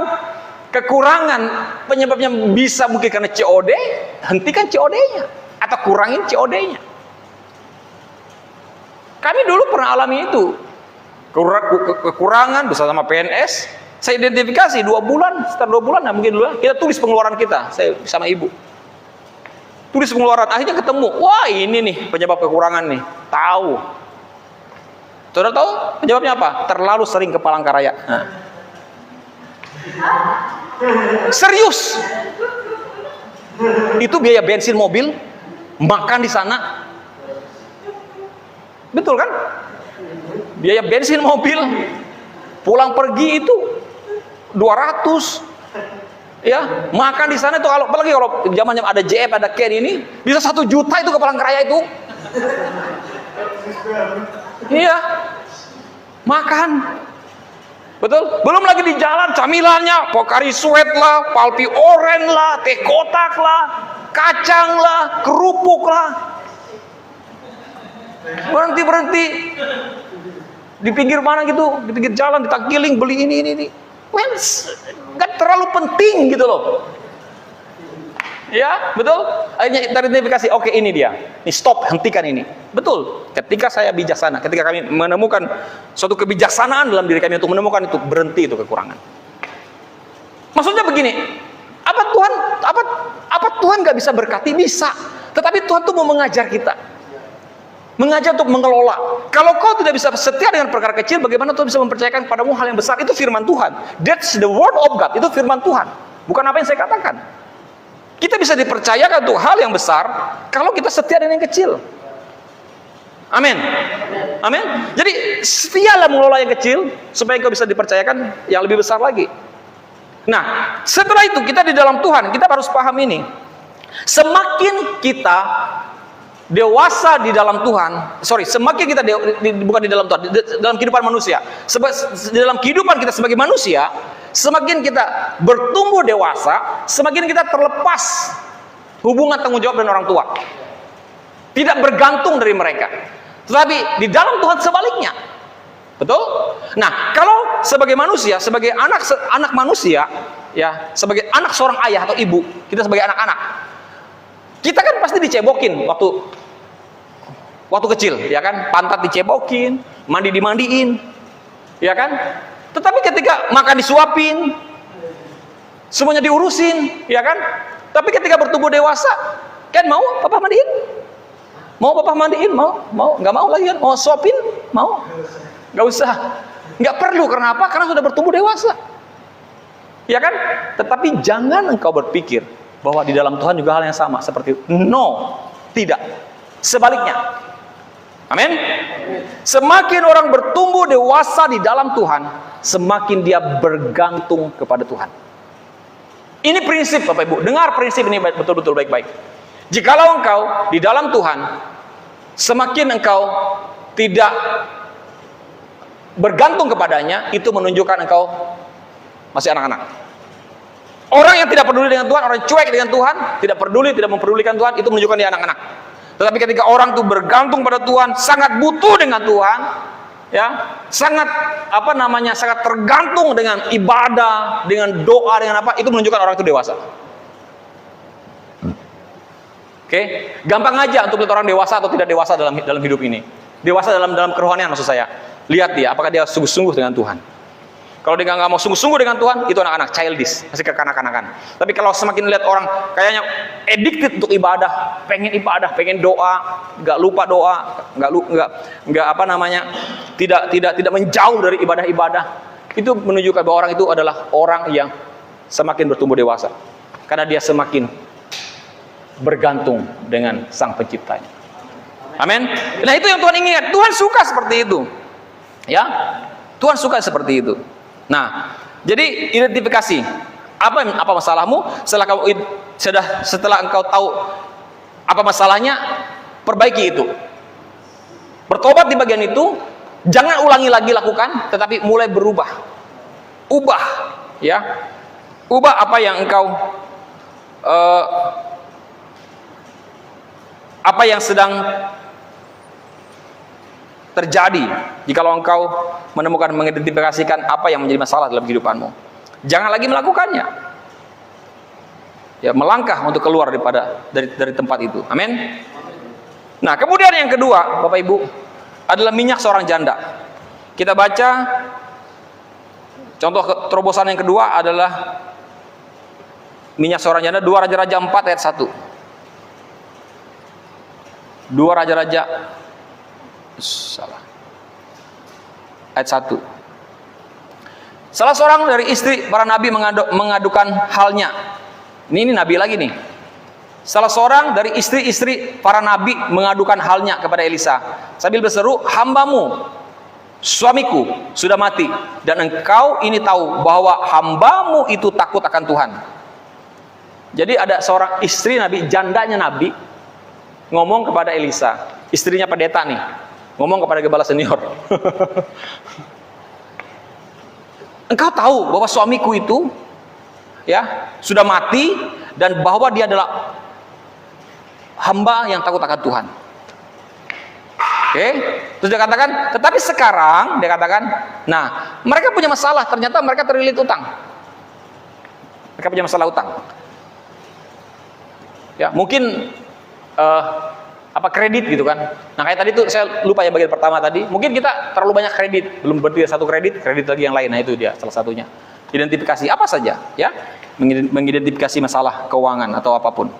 kekurangan penyebabnya bisa mungkin karena COD, hentikan COD-nya atau kurangin COD-nya. Kami dulu pernah alami itu. Kekurangan bersama PNS. Saya identifikasi 2 bulan, setelah 2 bulan, nah mungkin dulu kita tulis pengeluaran kita, saya sama ibu. Tulis pengeluaran, akhirnya ketemu, wah ini nih penyebab kekurangan nih, tahu. Saudara tahu penyebabnya apa? Terlalu sering ke Palangkaraya. Nah. Serius. Itu biaya bensin mobil, makan di sana. Betul kan? Biaya bensin mobil, pulang pergi itu 200, ya makan di sana itu apalagi kalau zaman ada JF ada Ken ini bisa 1 juta itu ke Palangkaraya itu, iya makan, betul. Belum lagi di jalan camilannya, Pocari Sweat lah, Palpi Oren lah, teh kotak lah, kacang lah, kerupuk lah, berhenti di pinggir mana gitu, di pinggir jalan, di Takiling beli ini. Well, nggak terlalu penting gitu loh. Ya, betul? Akhirnya teridentifikasi, oke ini dia. Ini stop, hentikan ini. Betul. Ketika saya bijaksana, ketika kami menemukan suatu kebijaksanaan dalam diri kami untuk menemukan itu, berhenti itu kekurangan. Maksudnya begini, apa Tuhan nggak bisa berkati? Bisa. Tetapi Tuhan tuh mau mengajar kita. Mengajar untuk mengelola. Kalau kau tidak bisa setia dengan perkara kecil, bagaimana Tuhan bisa mempercayakan padamu hal yang besar? Itu firman Tuhan. That's the word of God. Itu firman Tuhan. Bukan apa yang saya katakan. Kita bisa dipercayakan untuk hal yang besar kalau kita setia dengan yang kecil. Amin. Amin. Jadi setialah mengelola yang kecil supaya kau bisa dipercayakan yang lebih besar lagi. Nah, setelah itu kita di dalam Tuhan, kita harus paham ini. Semakin kita dewasa di dalam Tuhan, semakin kita bukan di dalam Tuhan, dalam kehidupan manusia, di dalam kehidupan kita sebagai manusia, semakin kita bertumbuh dewasa, semakin kita terlepas hubungan tanggung jawab dengan orang tua, tidak bergantung dari mereka. Tetapi di dalam Tuhan sebaliknya, betul? Nah, kalau sebagai manusia, sebagai anak manusia, ya, sebagai anak seorang ayah atau ibu, kita sebagai anak-anak, kita kan pasti dicebokin waktu kecil, ya kan? Pantat dicebokin, mandi dimandiin, ya kan? Tetapi ketika makan disuapin, semuanya diurusin, ya kan? Tapi ketika bertumbuh dewasa, kan mau papa mandiin? Mau papa mandiin? Mau? Nggak mau lagi kan? Mau suapin? Mau? Nggak usah. Nggak perlu, karena apa? Karena sudah bertumbuh dewasa, ya kan? Tetapi jangan engkau berpikir bahwa di dalam Tuhan juga hal yang sama seperti itu. No. Tidak. Sebaliknya. Amin. Semakin orang bertumbuh dewasa di dalam Tuhan, semakin dia bergantung kepada Tuhan. Ini prinsip Bapak Ibu. Dengar prinsip ini betul-betul baik-baik. Jikalau engkau di dalam Tuhan, semakin engkau tidak bergantung kepadanya, itu menunjukkan engkau masih anak-anak. Orang yang tidak peduli dengan Tuhan, orang yang cuek dengan Tuhan, tidak peduli, tidak mempedulikan Tuhan, itu menunjukkan dia anak-anak. Tetapi ketika orang itu bergantung pada Tuhan, sangat butuh dengan Tuhan, ya, sangat sangat tergantung dengan ibadah, dengan doa, dengan apa, itu menunjukkan orang itu dewasa. Oke, gampang aja untuk lihat orang dewasa atau tidak dewasa dalam hidup ini. Dewasa dalam kerohanian maksud saya. Lihat dia, apakah dia sungguh-sungguh dengan Tuhan. Kalau dia nggak mau sungguh-sungguh dengan Tuhan, itu anak-anak, childish, masih kekanak-kanakan. Tapi kalau semakin lihat orang kayaknya addicted untuk ibadah, pengen doa, nggak lupa doa, tidak menjauh dari ibadah-ibadah, itu menunjukkan bahwa orang itu adalah orang yang semakin bertumbuh dewasa, karena dia semakin bergantung dengan Sang Penciptanya. Amin. Nah, itu yang Tuhan inginkan. Tuhan suka seperti itu. Ya, Tuhan suka seperti itu. Nah, jadi identifikasi apa masalahmu. Setelah engkau tahu apa masalahnya, perbaiki itu. Bertobat di bagian itu, jangan ulangi lagi lakukan, tetapi mulai berubah. Ubah, ya. Ubah apa yang engkau apa yang sedang terjadi jikalau engkau menemukan, mengidentifikasikan apa yang menjadi masalah dalam kehidupanmu. Jangan lagi melakukannya. Ya, melangkah untuk keluar dari tempat itu. Amin. Nah, kemudian yang kedua, Bapak Ibu, adalah minyak seorang janda. Kita baca contoh terobosan yang kedua adalah minyak seorang janda, 2 Raja-Raja 4 ayat 1. 2 Raja-Raja ayat 1. Salah seorang dari istri para nabi mengadukan halnya. Ini nabi lagi nih. Salah seorang dari istri-istri para nabi mengadukan halnya kepada Elisa sambil berseru, "Hambamu, suamiku sudah mati, dan engkau ini tahu bahwa hambamu itu takut akan Tuhan." Jadi ada seorang istri nabi, jandanya nabi, ngomong kepada Elisa, istrinya pendeta nih, ngomong kepada gembala senior. Engkau tahu bahwa suamiku itu, ya, sudah mati, dan bahwa dia adalah hamba yang takut akan Tuhan. Oke, terus dia katakan, tetapi sekarang dia katakan, nah, mereka punya masalah, ternyata mereka terlilit utang. Mereka punya masalah utang. Ya, mungkin kredit gitu kan. Nah, kayak tadi tuh saya lupa ya bagian pertama tadi. Mungkin kita terlalu banyak kredit, belum berarti satu kredit lagi yang lain. Nah, itu dia salah satunya. Identifikasi apa saja, ya, mengidentifikasi masalah keuangan atau apapun.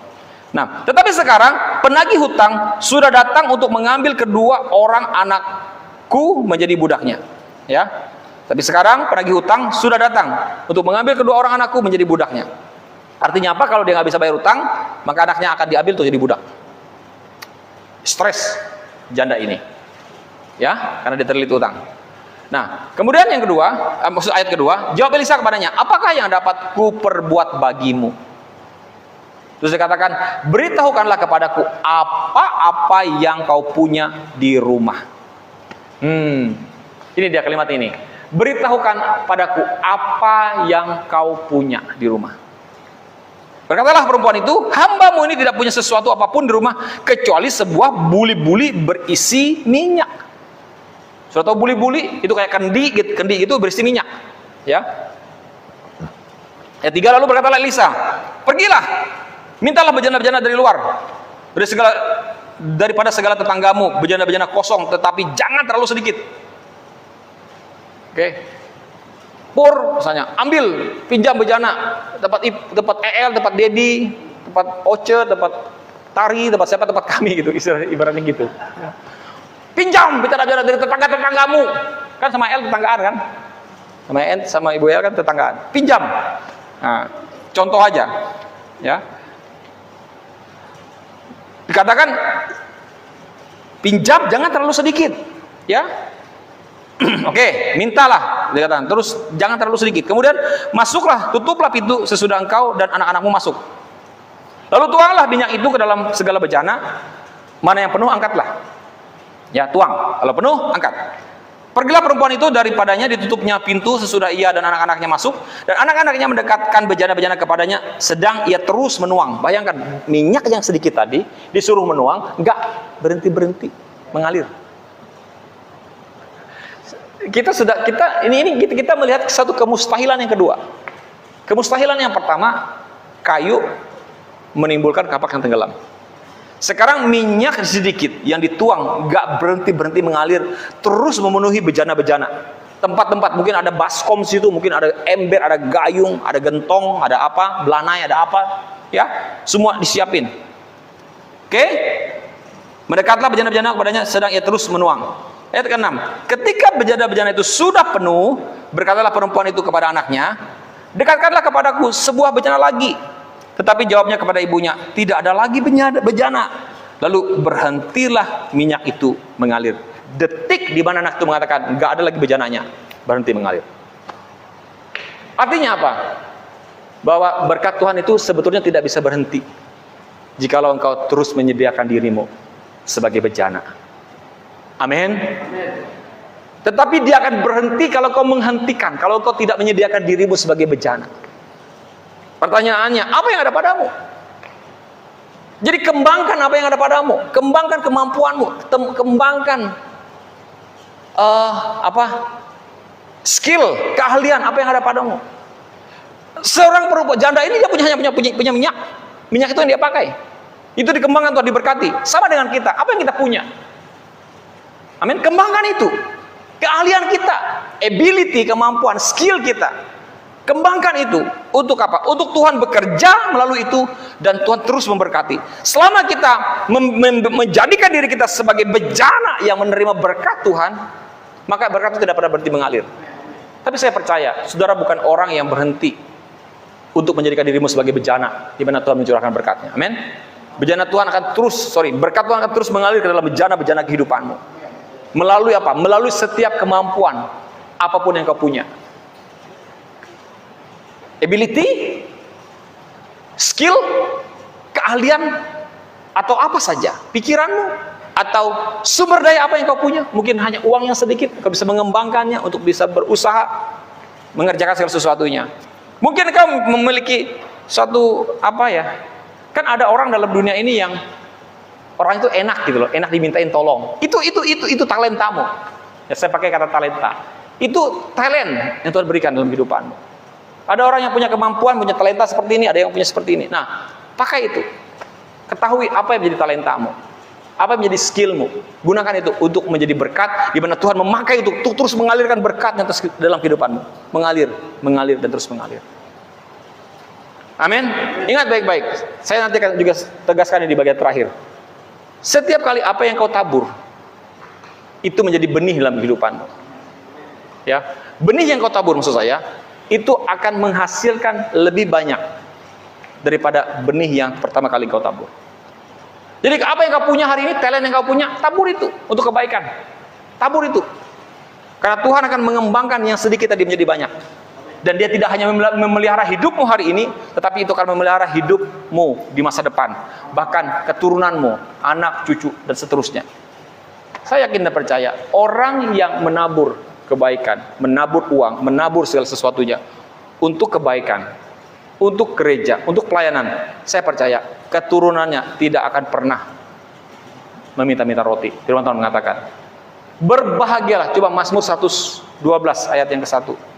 Nah, tetapi sekarang penagih hutang sudah datang untuk mengambil kedua orang anakku menjadi budaknya, ya. Tapi sekarang penagih hutang sudah datang untuk mengambil kedua orang anakku menjadi budaknya. Artinya apa? Kalau dia nggak bisa bayar hutang, maka anaknya akan diambil untuk jadi budak. Stres janda ini, ya, karena dia terlilit utang. Nah, kemudian yang kedua, maksud ayat kedua, jawab Elisa kepadanya, apakah yang dapat ku perbuat bagimu? Terus dia katakan, beritahukanlah kepadaku apa-apa yang kau punya di rumah. Ini dia kalimat ini, beritahukan padaku apa yang kau punya di rumah. Berkatalah perempuan itu, hambamu ini tidak punya sesuatu apapun di rumah kecuali sebuah buli-buli berisi minyak. Sudah tahu buli-buli? Itu kayak kendi itu berisi minyak. Ya. Ayat 3, lalu berkatalah Elisa, pergilah, mintalah bejana-bejana dari luar, daripada segala tetanggamu, bejana-bejana kosong, tetapi jangan terlalu sedikit. Oke. Pur, misalnya, ambil, pinjam bejana, tempat EL, tempat Dedi, tempat Oce, tempat Tari, tempat siapa, tempat kami gitu, ibaratnya gitu. Pinjam, bejana dari tetangga-tetanggamu, kan sama EL tetanggaan kan, sama Ibu EL kan tetanggaan. Pinjam. Nah, contoh aja, ya. Dikatakan pinjam jangan terlalu sedikit, ya. Oke, mintalah, dikatakan. Terus jangan terlalu sedikit. Kemudian masuklah, tutuplah pintu sesudah engkau dan anak-anakmu masuk. Lalu tuanglah minyak itu ke dalam segala bejana. Mana yang penuh angkatlah. Ya, tuang. Kalau penuh angkat. Pergilah perempuan itu daripadanya, ditutupnya pintu sesudah ia dan anak-anaknya masuk, dan anak-anaknya mendekatkan bejana-bejana kepadanya, sedang ia terus menuang. Bayangkan, minyak yang sedikit tadi disuruh menuang, enggak berhenti-berhenti mengalir. Kita melihat satu kemustahilan yang kedua. Kemustahilan yang pertama, kayu menimbulkan kapak yang tenggelam. Sekarang minyak sedikit yang dituang gak berhenti mengalir, terus memenuhi bejana-bejana. Tempat-tempat mungkin ada baskom situ, mungkin ada ember, ada gayung, ada gentong, ada apa, belanai, ada apa, ya, semua disiapin. Oke, mendekatlah bejana-bejana kepadanya, sedang ia terus menuang. Ayat ke-6. Ketika bejana-bejana itu sudah penuh, berkatalah perempuan itu kepada anaknya, dekatkanlah kepadaku sebuah bejana lagi. Tetapi jawabnya kepada ibunya, tidak ada lagi bejana. Lalu berhentilah minyak itu mengalir. Detik di mana anak itu mengatakan, nggak ada lagi bejananya, berhenti mengalir. Artinya apa? Bahwa berkat Tuhan itu sebetulnya tidak bisa berhenti jikalau engkau terus menyediakan dirimu sebagai bejana. Amin. Tetapi dia akan berhenti kalau kau menghentikan, kalau kau tidak menyediakan dirimu sebagai bejana. Pertanyaannya, apa yang ada padamu? Jadi kembangkan apa yang ada padamu, kembangkan kemampuanmu, kembangkan skill, keahlian apa yang ada padamu. Seorang perempuan janda ini dia punya minyak. Minyak itu yang dia pakai. Itu dikembangkan atau diberkati. Sama dengan kita, apa yang kita punya? Amin, kembangkan itu. Keahlian kita, ability, kemampuan, skill kita. Kembangkan itu. Untuk apa? Untuk Tuhan bekerja melalui itu, dan Tuhan terus memberkati. Selama kita menjadikan diri kita sebagai bejana yang menerima berkat Tuhan, maka berkat itu tidak pernah berhenti mengalir. Tapi saya percaya, saudara bukan orang yang berhenti untuk menjadikan dirimu sebagai bejana di mana Tuhan mencurahkan berkatnya. Amin. Berkat Tuhan akan terus mengalir ke dalam bejana-bejana kehidupanmu. Melalui apa? Melalui setiap kemampuan apapun yang kau punya. Ability, skill, keahlian, atau apa saja, pikiranmu, atau sumber daya apa yang kau punya. Mungkin hanya uang yang sedikit, kau bisa mengembangkannya untuk bisa berusaha mengerjakan segala sesuatunya. Mungkin kau memiliki suatu kan ada orang dalam dunia ini yang orang itu enak gitu loh, enak dimintain tolong. Itu talentamu. Ya, saya pakai kata talenta. Itu talent yang Tuhan berikan dalam kehidupanmu. Ada orang yang punya kemampuan, punya talenta seperti ini, ada yang punya seperti ini. Nah, pakai itu. Ketahui apa yang menjadi talentamu, apa yang menjadi skillmu. Gunakan itu untuk menjadi berkat, di mana Tuhan memakai itu untuk terus mengalirkan berkatnya dalam kehidupanmu. Mengalir dan terus mengalir. Amin. Ingat baik-baik. Saya nanti akan juga tegaskan di bagian terakhir. Setiap kali apa yang kau tabur, itu menjadi benih dalam kehidupanmu. Ya, benih yang kau tabur maksud saya, itu akan menghasilkan lebih banyak daripada benih yang pertama kali kau tabur. Jadi apa yang kau punya hari ini, talent yang kau punya, tabur itu untuk kebaikan. Tabur itu. Karena Tuhan akan mengembangkan yang sedikit tadi menjadi banyak. Dan dia tidak hanya memelihara hidupmu hari ini, tetapi itu akan memelihara hidupmu di masa depan. Bahkan keturunanmu, anak, cucu, dan seterusnya. Saya yakin dan percaya, orang yang menabur kebaikan, menabur uang, menabur segala sesuatunya untuk kebaikan, untuk gereja, untuk pelayanan, saya percaya keturunannya tidak akan pernah meminta-minta roti. Firman Tuhan mengatakan, berbahagialah. Coba Mazmur 112 ayat yang ke-1.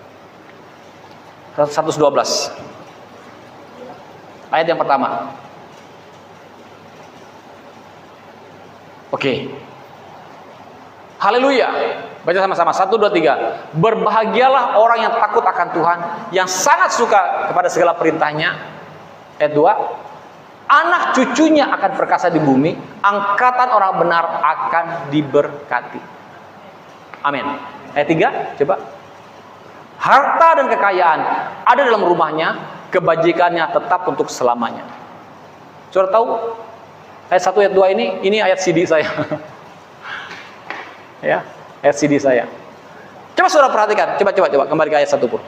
112 ayat yang pertama. Oke. Haleluya. Baca sama-sama. 1, 2, 3. Berbahagialah orang yang takut akan Tuhan, yang sangat suka kepada segala perintahnya. Ayat 2. Anak cucunya akan perkasa di bumi, angkatan orang benar akan diberkati. Amin. Ayat 3, coba. Harta dan kekayaan ada dalam rumahnya, kebajikannya tetap untuk selamanya. Saudara tahu, Ayat 1 ayat 2 ini ayat CD saya. Ya, ayat CD saya. Coba saudara perhatikan, coba kembali ke ayat 1 pun.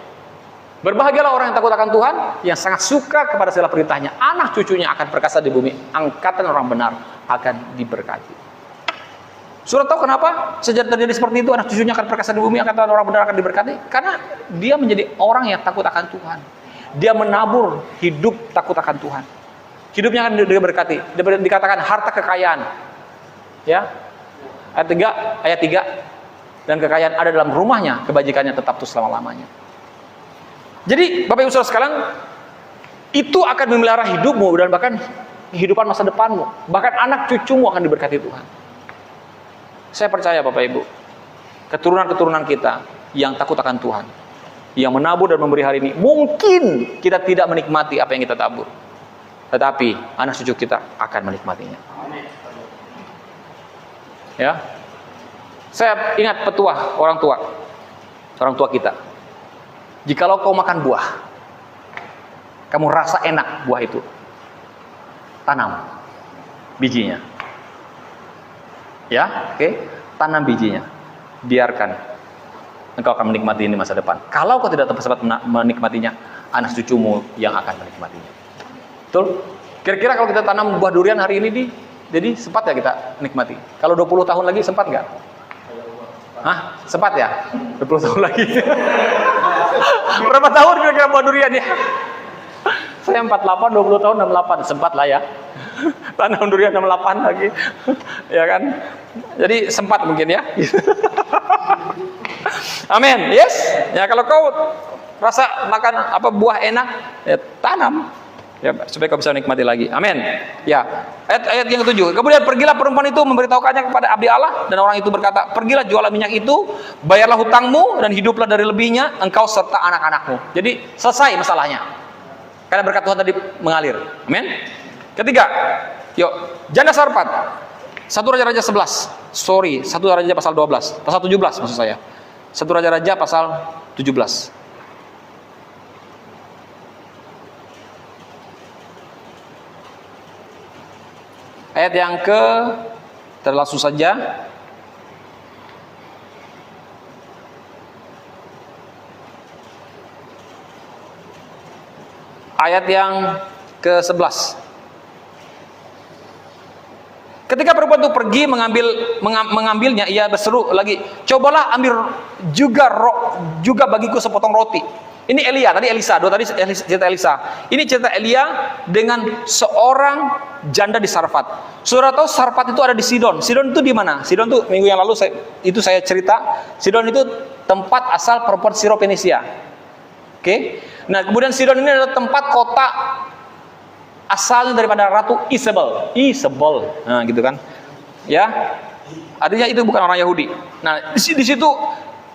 Berbahagialah orang yang takut akan Tuhan, yang sangat suka kepada segala perintahnya. Anak cucunya akan perkasa di bumi, angkatan orang benar akan diberkati. Saudara tahu kenapa sejak terjadi seperti itu, anak cucunya akan perkasa di bumi, angkatan orang benar akan diberkati? Karena dia menjadi orang yang takut akan Tuhan. Dia menabur hidup takut akan Tuhan. Hidupnya akan diberkati. Dikatakan harta kekayaan. Ya. Ayat 3. Dan kekayaan ada dalam rumahnya, kebajikannya tetap terus selama-lamanya. Jadi Bapak Ibu Saudara sekalian, itu akan memelihara hidupmu dan bahkan kehidupan masa depanmu. Bahkan anak cucumu akan diberkati Tuhan. Saya percaya Bapak Ibu, keturunan-keturunan kita yang takut akan Tuhan, yang menabur dan memberi hari ini, mungkin kita tidak menikmati apa yang kita tabur, tetapi anak cucu kita akan menikmatinya. Ya, saya ingat petua orang tua kita. Jikalau kau makan buah, kamu rasa enak buah itu, tanam bijinya. Ya, oke, tanam bijinya, biarkan engkau akan menikmati ini masa depan. Kalau kau tidak sempat menikmatinya, anak cucumu yang akan menikmatinya. Betul? Kira-kira kalau kita tanam buah durian hari ini, jadi sempat ya kita nikmati? Kalau 20 tahun lagi sempat nggak? Hah? Sempat ya? 20 tahun lagi. Berapa tahun kira-kira buah durian ya? Saya 48, 20 tahun 68. Sempat lah ya. Tanam durian 68 lagi. Ya kan? Jadi sempat mungkin ya. Amin. Yes. Ya kalau kau rasa makan buah enak, ya tanam. Ya, supaya kau bisa nikmati lagi. Amin. Ya. Ayat yang ke-7. Kemudian pergilah perempuan itu memberitahukannya kepada abdi Allah, dan orang itu berkata, pergilah jualah minyak itu, bayarlah hutangmu dan hiduplah dari lebihnya engkau serta anak-anakmu. Jadi selesai masalahnya. Karena berkat Tuhan tadi mengalir. Amin. Ketiga. Yuk, janda Sarfat. 1 Raja-Raja 11. 1 Raja pasal 12. Pasal 17 maksud saya. 1 Raja-Raja pasal 17. Ayat yang terlangsung saja. Ayat yang ke-11. Ketika perempuan itu pergi mengambilnya, ia berseru lagi, cobalah ambil juga bagiku sepotong roti. Ini Elia, tadi Elisa, tadi cerita Elisa. Ini cerita Elia dengan seorang janda di Sarfat. Saudara tahu Sarfat itu ada di Sidon. Sidon itu di mana? Sidon itu minggu yang lalu saya cerita. Sidon itu tempat asal perempuan Syro-Fenisia. Oke. Nah, kemudian Sidon ini adalah tempat kota asalnya daripada Ratu Isabel. Nah, gitu kan. Ya. Artinya itu bukan orang Yahudi. Nah, di situ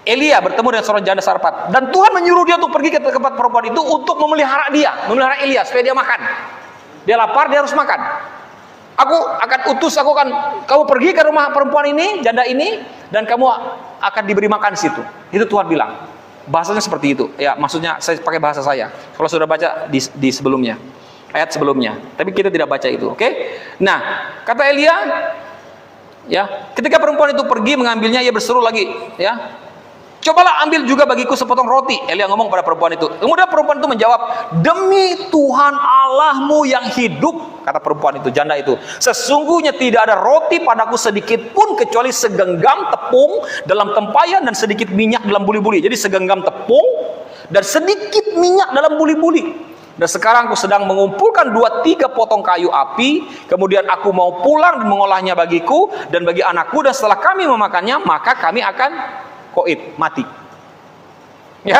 Elia bertemu dengan seorang janda Sarfat, dan Tuhan menyuruh dia untuk pergi ke tempat perempuan itu untuk memelihara Elia supaya dia makan. Dia lapar, dia harus makan. Kamu pergi ke rumah perempuan ini, janda ini, dan kamu akan diberi makan di situ. Itu Tuhan bilang. Bahasanya seperti itu. Ya, maksudnya saya pakai bahasa saya. Kalau sudah baca di sebelumnya, ayat sebelumnya. Tapi kita tidak baca itu, oke? Nah, kata Elia, ya, ketika perempuan itu pergi mengambilnya, ia berseru lagi, ya. Cobalah ambil juga bagiku sepotong roti. Elia ngomong pada perempuan itu. Kemudian perempuan itu menjawab, demi Tuhan Allahmu yang hidup, kata perempuan itu, janda itu, sesungguhnya tidak ada roti padaku sedikit pun kecuali segenggam tepung dalam tempayan dan sedikit minyak dalam buli-buli. Jadi segenggam tepung dan sedikit minyak dalam buli-buli. Dan sekarang aku sedang mengumpulkan 2-3 potong kayu api. Kemudian aku mau pulang dan mengolahnya bagiku dan bagi anakku. Dan setelah kami memakannya, maka kami akan koit, mati. Ya,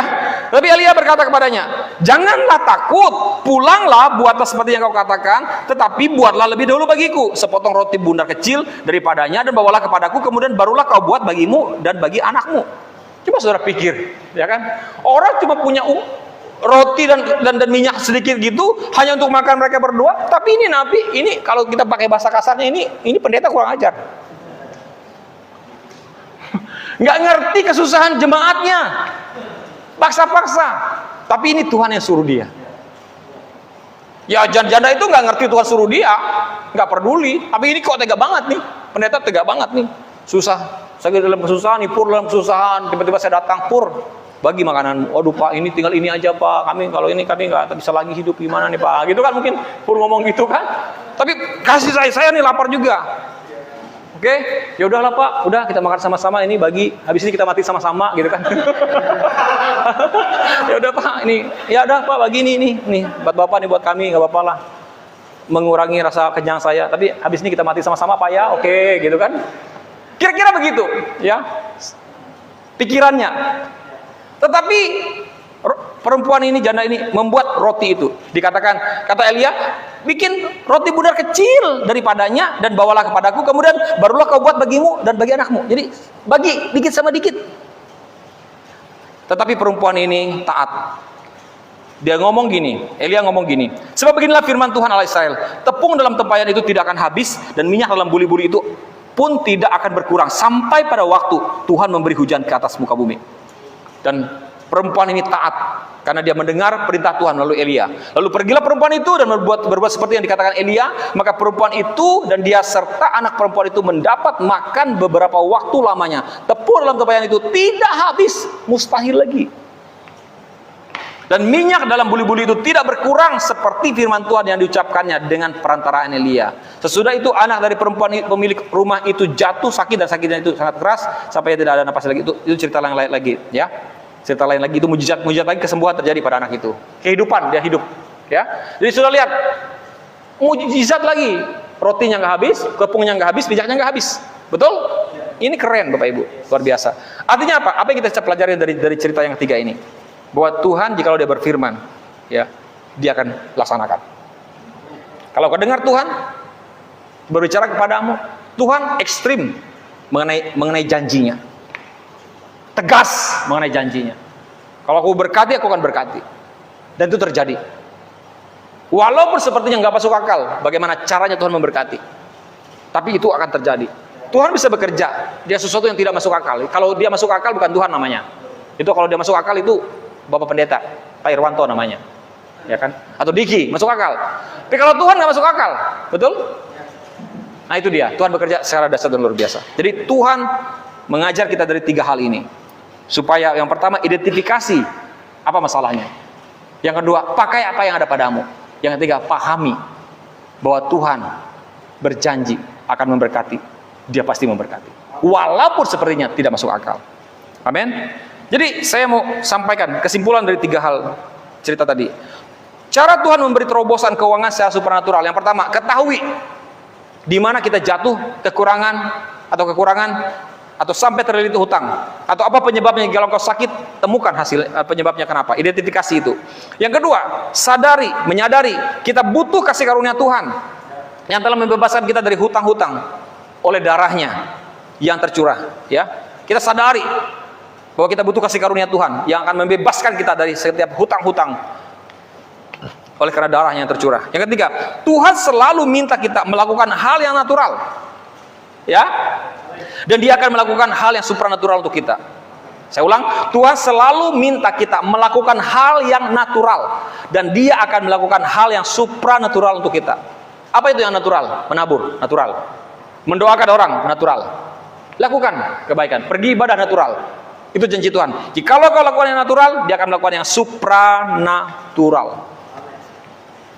tapi Elia berkata kepadanya, janganlah takut, pulanglah, buatlah seperti yang kau katakan, tetapi buatlah lebih dahulu bagiku sepotong roti bundar kecil daripadanya dan bawalah kepadaku, kemudian barulah kau buat bagimu dan bagi anakmu. Coba saudara pikir, ya kan? Orang cuma punya roti dan minyak sedikit gitu hanya untuk makan mereka berdua, tapi ini Nabi, ini kalau kita pakai bahasa kasarnya ini pendeta kurang ajar. Nggak ngerti kesusahan jemaatnya, paksa-paksa. Tapi ini Tuhan yang suruh dia. Ya, janda itu nggak ngerti Tuhan suruh dia. nggak peduli. Tapi ini kok tega banget nih, pendeta tega banget nih. Susah, saya dalam kesusahan, nih Pur dalam kesusahan. Tiba-tiba saya datang, Pur, bagi makanan. Waduh Pak, ini tinggal ini aja Pak. Kami kalau ini kami nggak bisa lagi hidup, gimana nih Pak? Gitu kan mungkin Pur ngomong gitu kan. Tapi kasih saya nih lapar juga. Oke, ya udahlah Pak, udah kita makan sama-sama ini bagi. Habis ini kita mati sama-sama gitu kan. Ya udah Pak, ini ya udah Pak bagi ini nih buat Bapak nih buat kami, nggak apa-apa lah. Mengurangi rasa kenyang saya, tapi habis ini kita mati sama-sama Pak ya. Oke, gitu kan. Kira-kira begitu, ya. Pikirannya. Tetapi perempuan ini, janda ini membuat roti itu. Dikatakan, kata Elia, bikin roti bundar kecil daripadanya dan bawalah kepadaku, kemudian barulah kau buat bagimu dan bagi anakmu. Jadi bagi dikit sama dikit. Tetapi perempuan ini taat. Dia ngomong gini, Elia ngomong gini, sebab beginilah firman Tuhan Allah Israel, tepung dalam tempayan itu tidak akan habis dan minyak dalam buli-buli itu pun tidak akan berkurang sampai pada waktu Tuhan memberi hujan ke atas muka bumi. Dan perempuan ini taat karena dia mendengar perintah Tuhan melalui Elia. Lalu pergilah perempuan itu dan berbuat seperti yang dikatakan Elia. Maka perempuan itu dan dia serta anak perempuan itu mendapat makan beberapa waktu lamanya. Tepung dalam tempayan itu tidak habis, mustahil lagi. Dan minyak dalam buli-buli itu tidak berkurang seperti firman Tuhan yang diucapkannya dengan perantaraan Elia. Sesudah itu anak dari perempuan pemilik rumah itu jatuh sakit dan sakitnya itu sangat keras sampai tidak ada napas lagi. Itu cerita lain lagi, ya. Cerita lain lagi itu mujizat lagi, kesembuhan terjadi pada anak itu. Kehidupan, dia hidup, ya. Jadi sudah lihat mujizat lagi, rotinya nggak habis, tepungnya nggak habis, minyaknya nggak habis. Betul? Ini keren Bapak Ibu, luar biasa. Artinya apa? Apa yang kita bisa pelajari dari cerita yang ketiga ini? Bahwa Tuhan jikalau dia berfirman, ya, dia akan laksanakan. Kalau kau dengar Tuhan berbicara kepadamu, Tuhan ekstrim mengenai janjinya, tegas mengenai janjinya. Kalau aku berkati, aku akan berkati, dan itu terjadi. Walaupun sepertinya nggak masuk akal, bagaimana caranya Tuhan memberkati, tapi itu akan terjadi. Tuhan bisa bekerja, dia sesuatu yang tidak masuk akal. Kalau dia masuk akal bukan Tuhan namanya. Itu kalau dia masuk akal itu Bapak Pendeta, Pak Irwanto namanya, ya kan? Atau Diki, masuk akal. Tapi kalau Tuhan nggak masuk akal, betul? Nah itu dia, Tuhan bekerja secara dasar dan luar biasa. Jadi Tuhan mengajar kita dari tiga hal ini, supaya yang pertama identifikasi apa masalahnya, yang kedua pakai apa yang ada padamu, yang ketiga pahami bahwa Tuhan berjanji akan memberkati, dia pasti memberkati, walaupun sepertinya tidak masuk akal. Amin. Jadi saya mau sampaikan kesimpulan dari tiga hal cerita tadi. Cara Tuhan memberi terobosan keuangan secara supranatural. Yang pertama, ketahui di mana kita jatuh kekurangan atau sampai terlilit hutang atau apa penyebabnya. Kalau kau sakit, temukan hasil penyebabnya kenapa. Identifikasi itu. Yang kedua, menyadari kita butuh kasih karunia Tuhan yang telah membebaskan kita dari hutang-hutang oleh darahnya yang tercurah. Ya, kita sadari bahwa kita butuh kasih karunia Tuhan yang akan membebaskan kita dari setiap hutang-hutang oleh karena darahnya yang tercurah. Yang ketiga, Tuhan selalu minta kita melakukan hal yang natural, ya, dan Dia akan melakukan hal yang supranatural untuk kita. Saya ulang, Tuhan selalu minta kita melakukan hal yang natural dan Dia akan melakukan hal yang supranatural untuk kita. Apa itu yang natural? Menabur, natural. Mendoakan orang, natural. Lakukan kebaikan, pergi ibadah, natural. Itu janji Tuhan. Jikalau kau lakukan yang natural, Dia akan melakukan yang supranatural.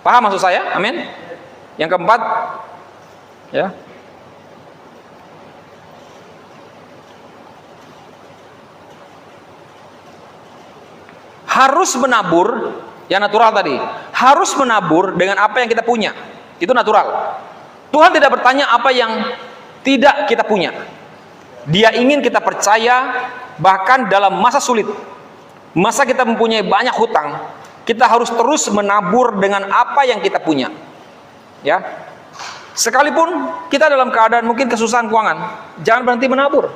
Paham maksud saya? Amin. Yang keempat, ya, harus menabur yang natural tadi. Harus menabur dengan apa yang kita punya. Itu natural. Tuhan tidak bertanya apa yang tidak kita punya. Dia ingin kita percaya. Bahkan dalam masa sulit, masa kita mempunyai banyak hutang, kita harus terus menabur dengan apa yang kita punya, ya. Sekalipun kita dalam keadaan mungkin kesusahan keuangan, jangan berhenti menabur.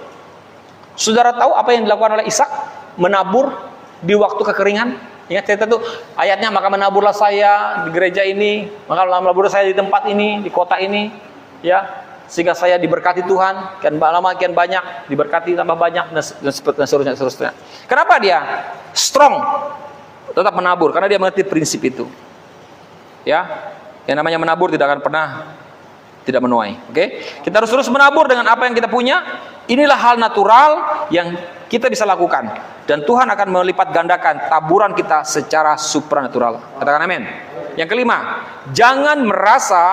Saudara tahu apa yang dilakukan oleh Ishak? Menabur di waktu kekeringan. Ingat cerita itu ayatnya, maka menaburlah saya di gereja ini, maka menaburlah saya di tempat ini, di kota ini, ya, sehingga saya diberkati Tuhan, kian lama kian banyak, diberkati tambah banyak, dan seterusnya. Kenapa dia strong tetap menabur? Karena dia mengerti prinsip itu, ya. Yang namanya menabur tidak akan pernah tidak menuai. Oke? Kita harus terus menabur dengan apa yang kita punya. Inilah hal natural yang kita bisa lakukan, dan Tuhan akan melipat gandakan taburan kita secara supranatural. Katakan amin. Yang kelima, jangan merasa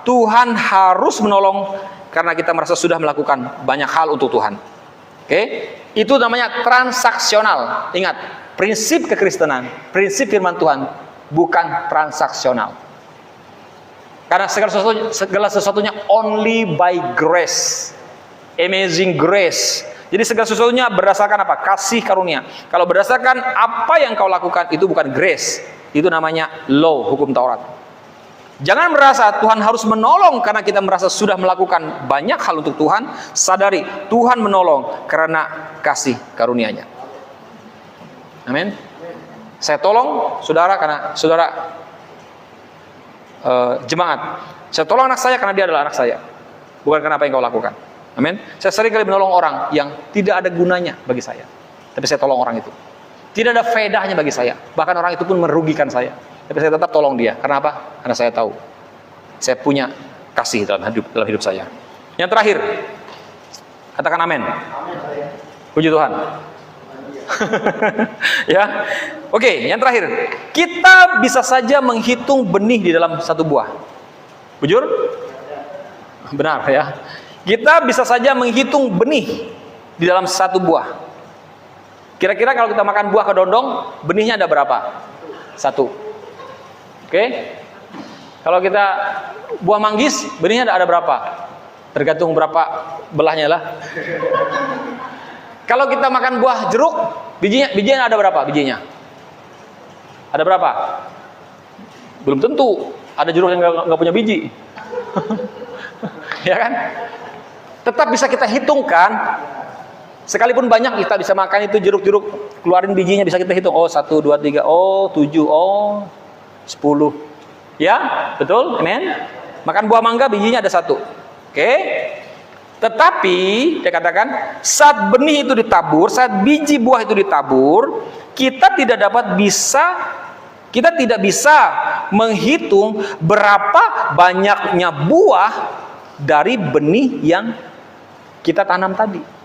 Tuhan harus menolong karena kita merasa sudah melakukan banyak hal untuk Tuhan. Oke? Itu namanya transaksional. Ingat, prinsip kekristenan, prinsip firman Tuhan bukan transaksional. Karena segala sesuatunya only by grace. Amazing grace. Jadi segala sesuatunya berdasarkan apa? Kasih karunia. Kalau berdasarkan apa yang kau lakukan, itu bukan grace. Itu namanya law, hukum Taurat. Jangan merasa Tuhan harus menolong karena kita merasa sudah melakukan banyak hal untuk Tuhan. Sadari, Tuhan menolong karena kasih karunia-Nya. Amin. Saya tolong saudara karena saudara jemaat. Saya tolong anak saya karena dia adalah anak saya, bukan karena apa yang kau lakukan. Amin. Saya sering kali menolong orang yang tidak ada gunanya bagi saya, tapi saya tolong orang itu. Tidak ada faedahnya bagi saya, bahkan orang itu pun merugikan saya, tapi saya tetap tolong dia. Karena apa? Karena saya tahu saya punya kasih dalam hidup saya. Yang terakhir, katakan amin. Puji Tuhan. Ya, oke. Yang terakhir, kita bisa saja menghitung benih di dalam satu buah. Bujur? Benar ya. Kita bisa saja menghitung benih di dalam satu buah. Kira-kira kalau kita makan buah kedondong, benihnya ada berapa? 1. Oke? Kalau kita buah manggis, benihnya ada berapa? Tergantung berapa belahnya lah. Kalau kita makan buah jeruk, bijinya ada berapa bijinya? Ada berapa? Belum tentu. Ada jeruk yang nggak punya biji. Ya kan? Tetap bisa kita hitungkan. Sekalipun banyak kita bisa makan itu jeruk-jeruk, keluarin bijinya bisa kita hitung. Oh 1, 2, 3, oh 7, oh 10. Ya, betul? Amen. Makan buah mangga bijinya ada 1. Oke? Tetapi dia katakan saat benih itu ditabur, saat biji buah itu ditabur, kita tidak bisa menghitung berapa banyaknya buah dari benih yang kita tanam tadi.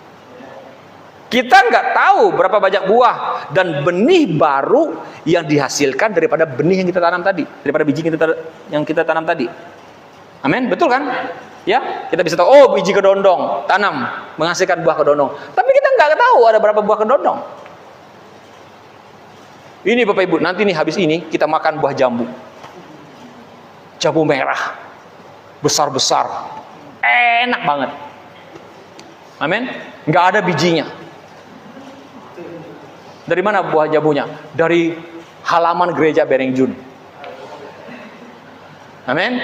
Kita nggak tahu berapa banyak buah dan benih baru yang dihasilkan daripada benih yang kita tanam tadi, daripada biji yang kita tanam tadi. Amin, betul kan? Ya, kita bisa tahu, oh biji kedondong tanam menghasilkan buah kedondong. Tapi kita nggak tahu ada berapa buah kedondong. Ini Bapak Ibu, nanti nih habis ini kita makan buah jambu, jambu merah, besar-besar, enak banget. Amin, nggak ada bijinya. Dari mana buah jambunya? Dari halaman gereja Berengjun. Amin.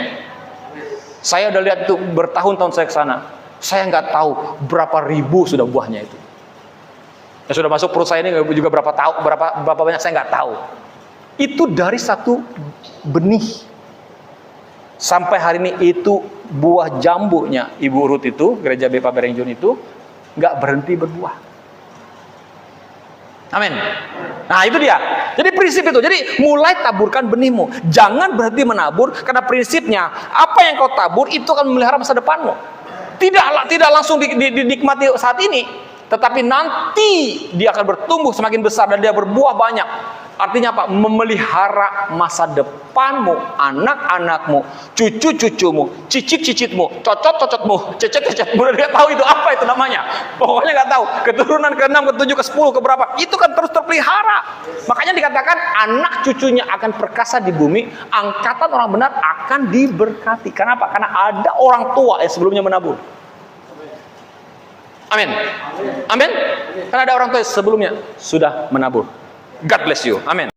Saya udah lihat itu bertahun-tahun saya ke sana. Saya nggak tahu berapa ribu sudah buahnya itu. Yang sudah masuk perut saya ini juga berapa banyak saya nggak tahu. Itu dari satu benih. Sampai hari ini itu buah jambunya Ibu Ruth itu, gereja BPA Berengjun itu nggak berhenti berbuah. Amin. Nah itu dia. Jadi prinsip itu. Jadi mulai taburkan benihmu. Jangan berhenti menabur karena prinsipnya apa yang kau tabur itu akan memelihara masa depanmu. Tidak langsung dinikmati saat ini, tetapi nanti dia akan bertumbuh semakin besar dan dia berbuah banyak. Artinya apa? Memelihara masa depanmu, anak-anakmu, cucu-cucumu, cicit-cicitmu, cocot-cocotmu, cecet-cecetmu. Dia tahu itu apa itu namanya. Pokoknya nggak tahu. Keturunan ke-6, ke-7, ke-10, ke berapa. Itu kan terus terpelihara. Makanya dikatakan anak cucunya akan perkasa di bumi, angkatan orang benar akan diberkati. Kenapa? Karena ada orang tua yang sebelumnya menabur. Amin. Amin. Karena ada orang tua yang sebelumnya sudah menabur. God bless you. Amin.